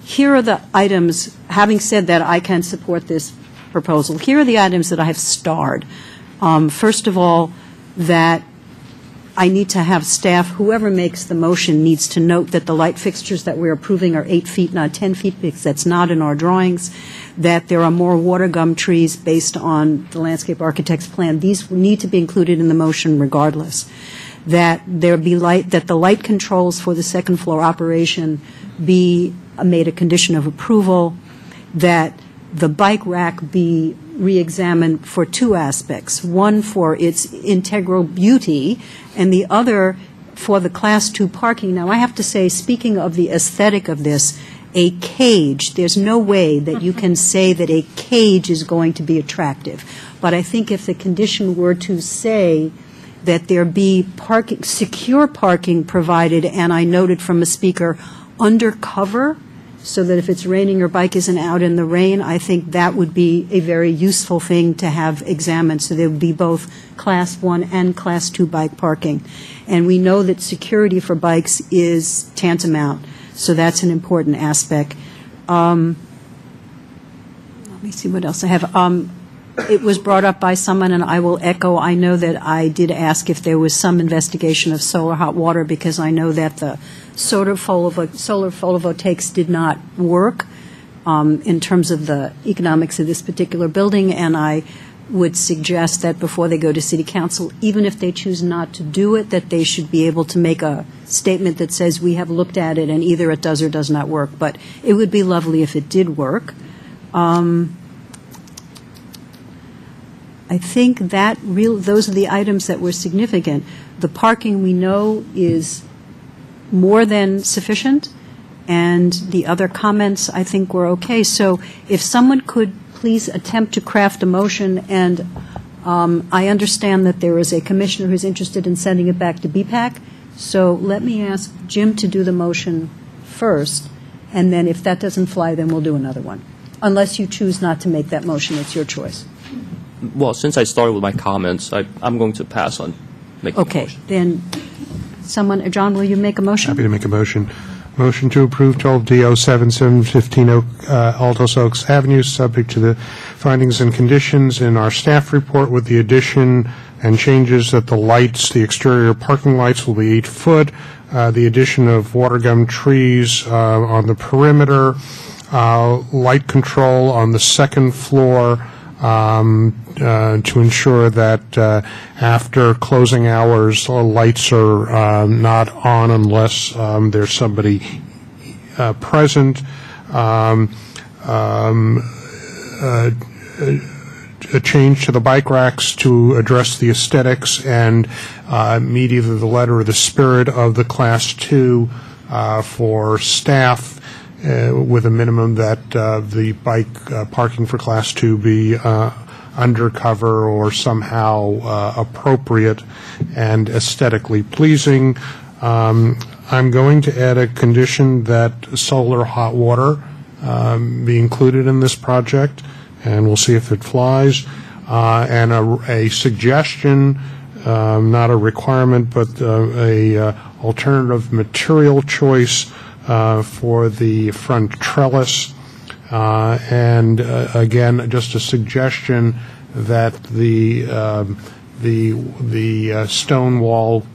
Here are the items. Having said that, I can support this proposal. Here are the items that I have starred. First of all, that I need to have staff, whoever makes the motion needs to note that the light fixtures that we're approving are 8 feet, not 10 feet, because that's not in our drawings, that there are more water gum trees based on the landscape architect's plan. These need to be included in the motion regardless. That there be light, that the light controls for the second floor operation be made a condition of approval, that the bike rack be re-examined for two aspects, one for its integral beauty and the other for the Class 2 parking. Now, I have to say, speaking of the aesthetic of this, a cage, there's no way that you can say that a cage is going to be attractive. But I think if the condition were to say that there be parking, secure parking provided, and I noted from a speaker, under cover, so that if it's raining your bike isn't out in the rain, I think that would be a very useful thing to have examined. So there would be both Class 1 and Class 2 bike parking. And we know that security for bikes is tantamount, so that's an important aspect. Let me see what else I have. It was brought up by someone, and I will echo, I know that I did ask if there was some investigation of solar hot water because I know that the solar photovoltaics did not work in terms of the economics of this particular building, and I would suggest that before they go to City Council, even if they choose not to do it, that they should be able to make a statement that says, we have looked at it and either it does or does not work. But it would be lovely if it did work. I think that those are the items that were significant. The parking we know is more than sufficient, and the other comments I think were okay. So if someone could please attempt to craft a motion, and I understand that there is a commissioner who's interested in sending it back to BPAC, so let me ask Jim to do the motion first, and then if that doesn't fly, then we'll do another one. Unless you choose not to make that motion, it's your choice. Well, since I started with my comments, I'm going to pass on making the motion. Okay, then someone, John, will you make a motion? Happy to make a motion. Motion to approve 12D07715 Altos Oaks Avenue, subject to the findings and conditions in our staff report, with the addition and changes that the lights, the exterior parking lights will be 8 foot, the addition of water gum trees on the perimeter, light control on the second floor, to ensure that after closing hours, lights are not on unless there's somebody present. A change to the bike racks to address the aesthetics and meet either the letter or the spirit of the Class 2 for staff, with a minimum that the bike parking for Class 2 be undercover or somehow appropriate and aesthetically pleasing. I'm going to add a condition that solar hot water be included in this project, and we'll see if it flies. And a suggestion, not a requirement, but a alternative material choice for the front trellis, and again, just a suggestion that the stone wall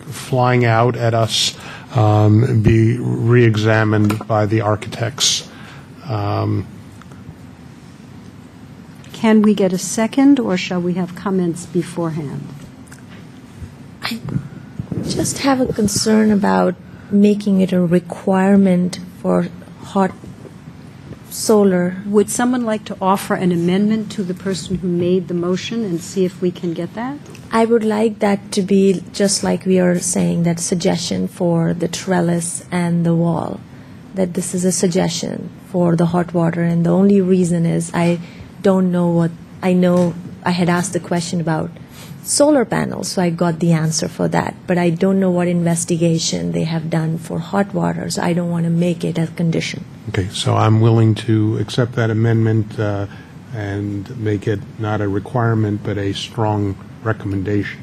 flying out at us be re-examined by the architects. Can we get a second, or shall we have comments beforehand? I just have a concern about making it a requirement for hot solar. Would someone like to offer an amendment to the person who made the motion and see if we can get that? I would like that to be just like we are saying, that suggestion for the trellis and the wall, that this is a suggestion for the hot water. And the only reason is I don't know what, I know I had asked the question about solar panels, so I got the answer for that. But I don't know what investigation they have done for hot water, so I don't want to make it a condition. Okay, so I'm willing to accept that amendment and make it not a requirement, but a strong recommendation.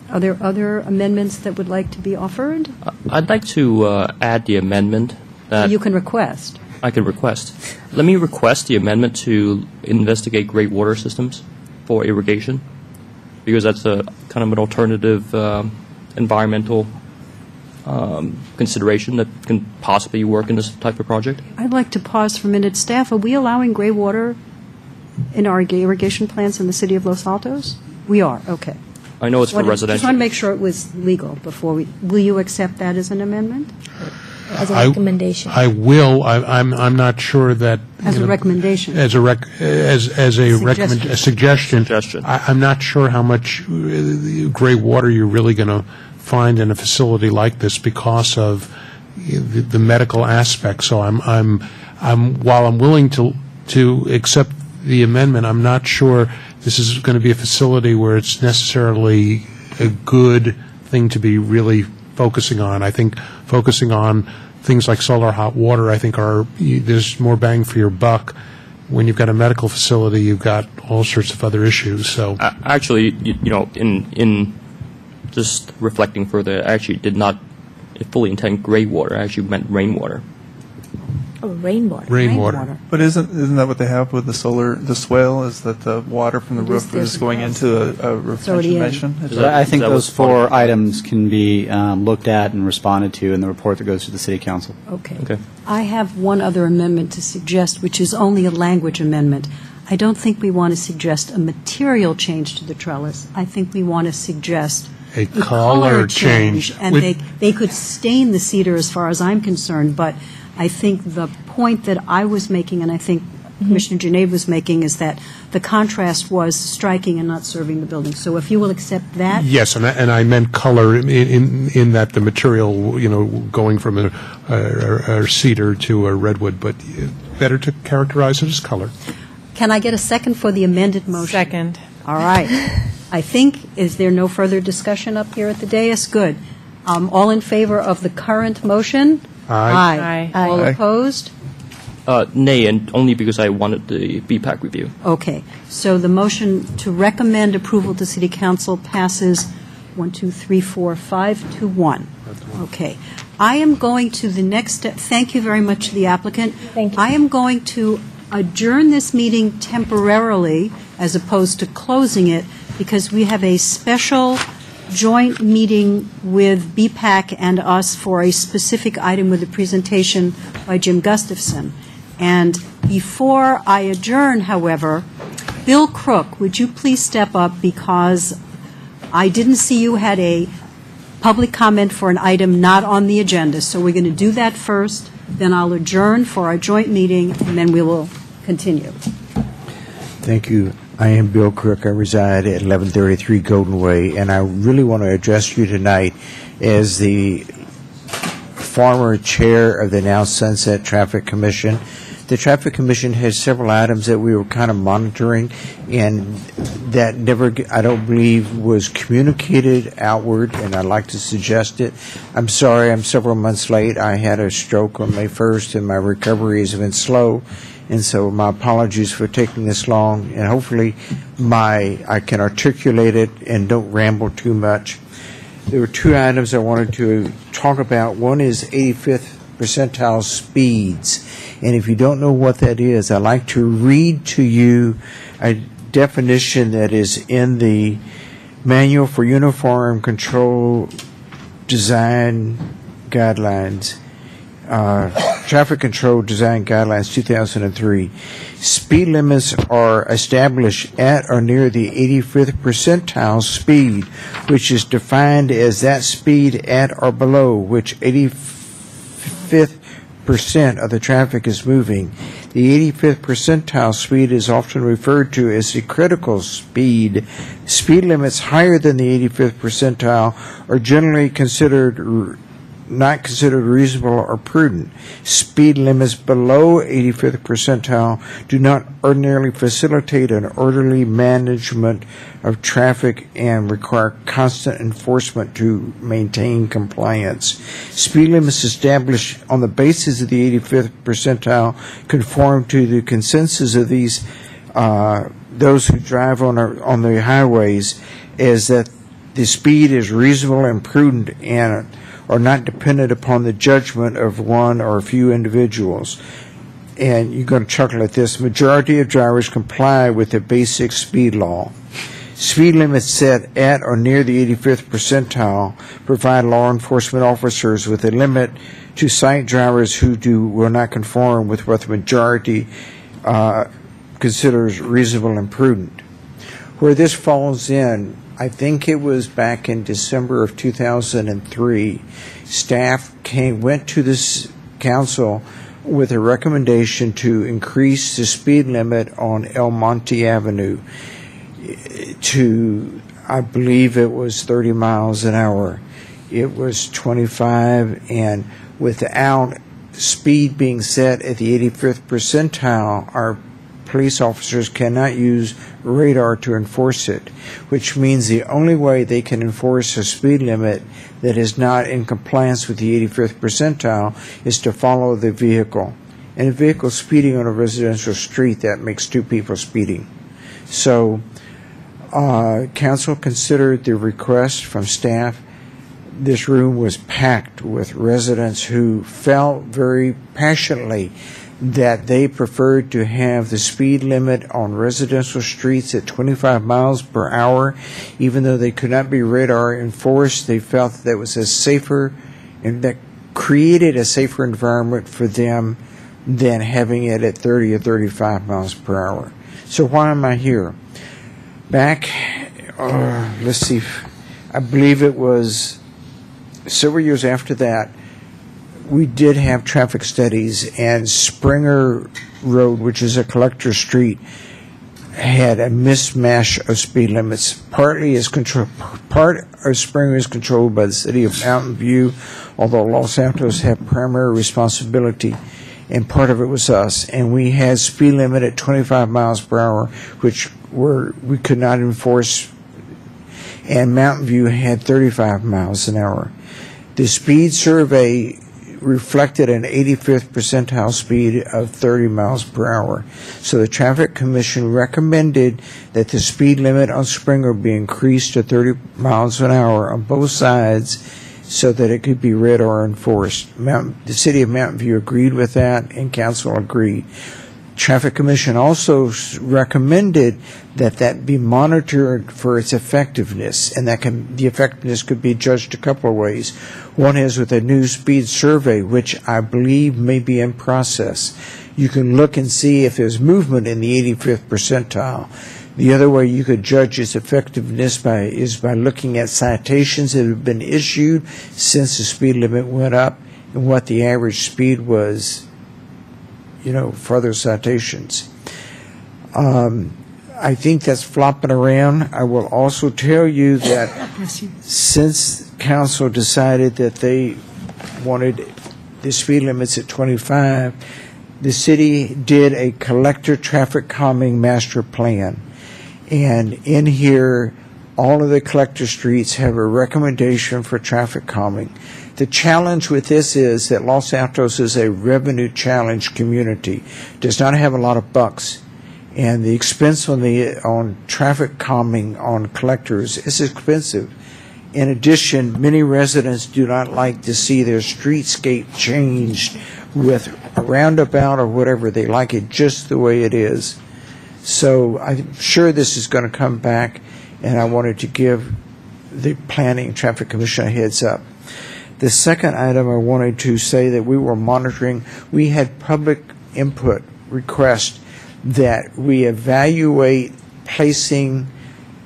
Are there other amendments that would like to be offered? I'd like to add the amendment that You can request. I can request. Let me request the amendment to investigate great water systems for irrigation, because that's a kind of an alternative environmental consideration that can possibly work in this type of project. I'd like to pause for a minute. Staff, are we allowing gray water in our irrigation plants in the city of Los Altos? We are, okay. I know it's for residential. Just want to make sure it was legal before we, will you accept that as an amendment? As a recommendation. I will. I'm not sure that As a recommendation. as a suggestion. I'm not sure how much gray water you're really going to find in a facility like this because of the medical aspect. So while I'm willing to accept the amendment, I'm not sure this is going to be a facility where it's necessarily a good thing to be really focusing on. I think focusing on things like solar hot water, I think there's more bang for your buck. When you've got a medical facility, you've got all sorts of other issues. So actually, in just reflecting further, I actually did not fully intend gray water. I actually meant rainwater. Oh, rainwater. Rainwater. But isn't that what they have with the swale? Is that the water from the roof is going into a retention basin? I think those 4 items can be looked at and responded to in the report that goes to the City Council. Okay. I have one other amendment to suggest, which is only a language amendment. I don't think we want to suggest a material change to the trellis. I think we want to suggest a color change. And they could stain the cedar as far as I'm concerned, but I think the point that I was making, and I think Commissioner Junaid was making, is that the contrast was striking and not serving the building. So if you will accept that. Yes, and I meant color in that the material, going from a cedar to a redwood, but better to characterize it as color. Can I get a second for the amended motion? Second. All right. I think, is there no further discussion up here at the dais? Good. All in favor of the current motion? Aye. Aye. All opposed? Nay, and only because I wanted the BPAC review. Okay. So the motion to recommend approval to City Council passes 5 to 1. Okay. I am going to the next step. Thank you very much to the applicant. Thank you. I am going to adjourn this meeting temporarily as opposed to closing it because we have a special joint meeting with BPAC and us for a specific item with a presentation by Jim Gustafson. And before I adjourn, however, Bill Crook, would you please step up because I didn't see you had a public comment for an item not on the agenda. So we're going to do that first, then I'll adjourn for our joint meeting, and then we will continue. Thank you. I am Bill Crook. I reside at 1133 Golden Way, and I really want to address you tonight as the former chair of the now Sunset Traffic Commission. The Traffic Commission has several items that we were kind of monitoring, and that never, I don't believe, was communicated outward, and I'd like to suggest it. I'm sorry, I'm several months late. I had a stroke on May 1st, and my recovery has been slow. And so my apologies for taking this long, and hopefully I can articulate it and don't ramble too much. There were two items I wanted to talk about. One is 85th percentile speeds. And if you don't know what that is, I'd like to read to you a definition that is in the Manual for Uniform Control Design Guidelines. Traffic Control Design Guidelines 2003. Speed limits are established at or near the 85th percentile speed, which is defined as that speed at or below which 85th percent of the traffic is moving. The 85th percentile speed is often referred to as the critical speed. Speed limits higher than the 85th percentile are generally not considered reasonable or prudent. Speed limits below 85th percentile do not ordinarily facilitate an orderly management of traffic and require constant enforcement to maintain compliance. Speed limits established on the basis of the 85th percentile conform to the consensus of those who drive on the highways, is that the speed is reasonable and prudent and are not dependent upon the judgment of one or a few individuals. And you're going to chuckle at this. Majority of drivers comply with the basic speed law. Speed limits set at or near the 85th percentile provide law enforcement officers with a limit to cite drivers who will not conform with what the majority considers reasonable and prudent. Where this falls in, I think it was back in December of 2003, staff went to this council with a recommendation to increase the speed limit on El Monte Avenue to, I believe it was 30 miles an hour. It was 25, and without speed being set at the 85th percentile, our police officers cannot use radar to enforce it, which means the only way they can enforce a speed limit that is not in compliance with the 85th percentile is to follow the vehicle. And a vehicle speeding on a residential street, that makes two people speeding. So council considered the request from staff. This room was packed with residents who felt very passionately that they preferred to have the speed limit on residential streets at 25 miles per hour. Even though they could not be radar enforced, they felt that was a safer, and that created a safer environment for them than having it at 30 or 35 miles per hour. So why am I here? Back, let's see, I believe it was several years after that, we did have traffic studies, and Springer Road, which is a collector street, had a mismatch of speed limits. Part of Springer is controlled by the city of Mountain View, although Los Santos had primary responsibility, and part of it was us. And we had speed limit at 25 miles per hour, which we could not enforce, and Mountain View had 35 miles an hour. The speed survey reflected an 85th percentile speed of 30 miles per hour. So the Traffic Commission recommended that the speed limit on Springer be increased to 30 miles an hour on both sides so that it could be read or enforced. The city of Mountain View agreed with that, and council agreed. Traffic Commission also recommended that be monitored for its effectiveness, and the effectiveness could be judged a couple of ways. One is with a new speed survey, which I believe may be in process. You can look and see if there's movement in the 85th percentile. The other way you could judge its effectiveness is by looking at citations that have been issued since the speed limit went up and what the average speed was, for other citations. I think that's flopping around. I will also tell you that since council decided that they wanted the speed limits at 25, the city did a collector traffic calming master plan. And in here, all of the collector streets have a recommendation for traffic calming. The challenge with this is that Los Santos is a revenue challenged community, does not have a lot of bucks, and the expense on traffic calming on collectors is expensive. In addition, many residents do not like to see their streetscape changed with a roundabout or whatever. They like it just the way it is. So I'm sure this is going to come back, and I wanted to give the Planning Traffic Commission a heads up. The second item I wanted to say that we were monitoring, we had public input request that we evaluate placing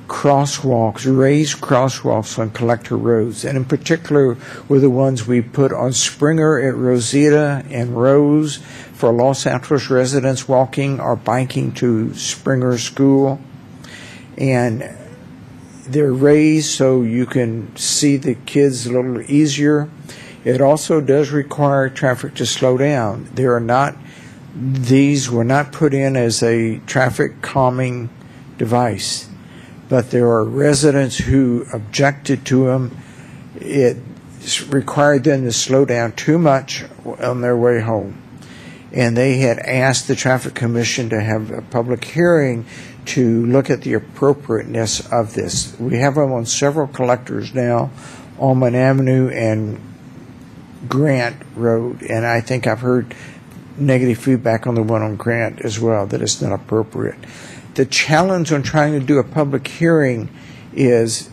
raised crosswalks on collector roads, and in particular were the ones we put on Springer at Rosita and Rose for Los Santos residents walking or biking to Springer School. And they're raised so you can see the kids a little easier. It also does require traffic to slow down. These were not put in as a traffic calming device, but there are residents who objected to them. It required them to slow down too much on their way home. And they had asked the Traffic Commission to have a public hearing to look at the appropriateness of this. We have them on several collectors now, Almond Avenue and Grant Road, and I think I've heard negative feedback on the one on Grant as well, that it's not appropriate. The challenge on trying to do a public hearing is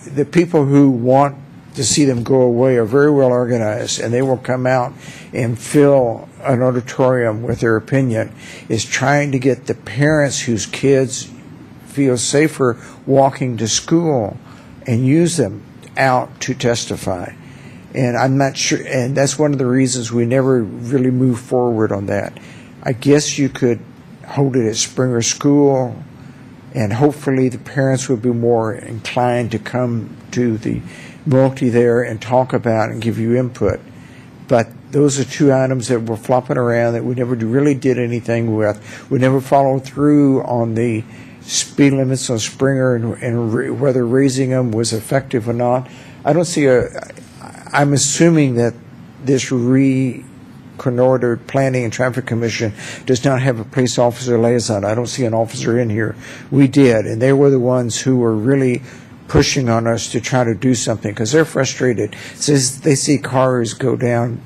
the people who want to see them go away are very well organized, and they will come out and fill an auditorium with their opinion. Is trying to get the parents whose kids feel safer walking to school and use them out to testify. And I'm not sure, and that's one of the reasons we never really moved forward on that. I guess you could hold it at Springer School, and hopefully the parents would be more inclined to come to the multi there and talk about and give you input. But those are two items that were flopping around that we never really did anything with. We never followed through on the speed limits on Springer and whether raising them was effective or not. I don't see I'm assuming that this reconnoitered Planning and Traffic Commission does not have a police officer liaison. I don't see an officer in here. We did, and they were the ones who were really pushing on us to try to do something because they're frustrated. Says they see cars go down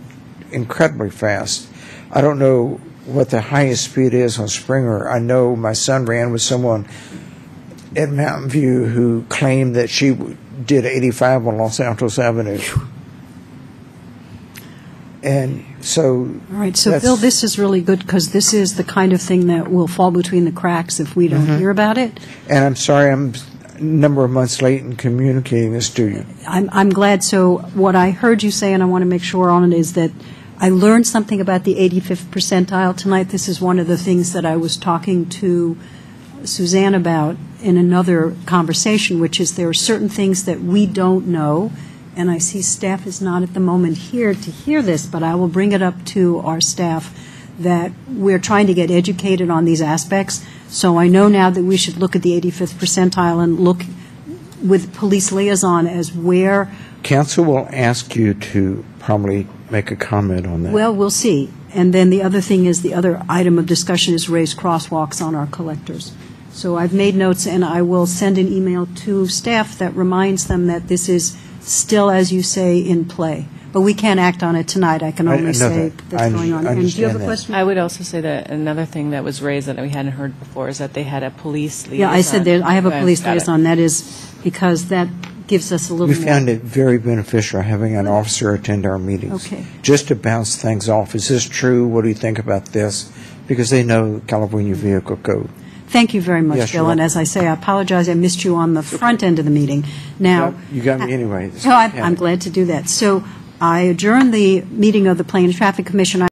incredibly fast. I don't know what the highest speed is on Springer. I know my son ran with someone at Mountain View who claimed that she did 85 on Los Santos Avenue. And so. All right, so that's- Bill, this is really good because this is the kind of thing that will fall between the cracks if we don't hear about it. And I'm sorry I'm a number of months late in communicating this to you. I'm glad. So what I heard you say, and I want to make sure on it, is that I learned something about the 85th percentile tonight. This is one of the things that I was talking to Suzanne about in another conversation, which is there are certain things that we don't know, and I see staff is not at the moment here to hear this, but I will bring it up to our staff that we're trying to get educated on these aspects. So I know now that we should look at the 85th percentile and look with police liaison as where. Council will ask you to probably make a comment on that. Well, we'll see. And then the other thing is, the other item of discussion is raised crosswalks on our collectors. So I've made notes, and I will send an email to staff that reminds them that this is still, as you say, in play. But we can't act on it tonight. I can only say that's going on. And do you have a question? I would also say that another thing that was raised that we hadn't heard before is that they had a police liaison. Yeah, I said there, I have a Okay, police got it. liaison. That is because that gives us a little We more. found it very beneficial having an officer attend our meetings. Okay. Just to bounce things off. Is this true? What do you think about this? Because they know California Vehicle Code. Thank you very much, Yes, Bill. you're And welcome. as I say, I apologize. I missed you on the front end of the meeting. Now, You got me anyway. I'm glad to do that. So I adjourn the meeting of the Planning and Traffic Commission.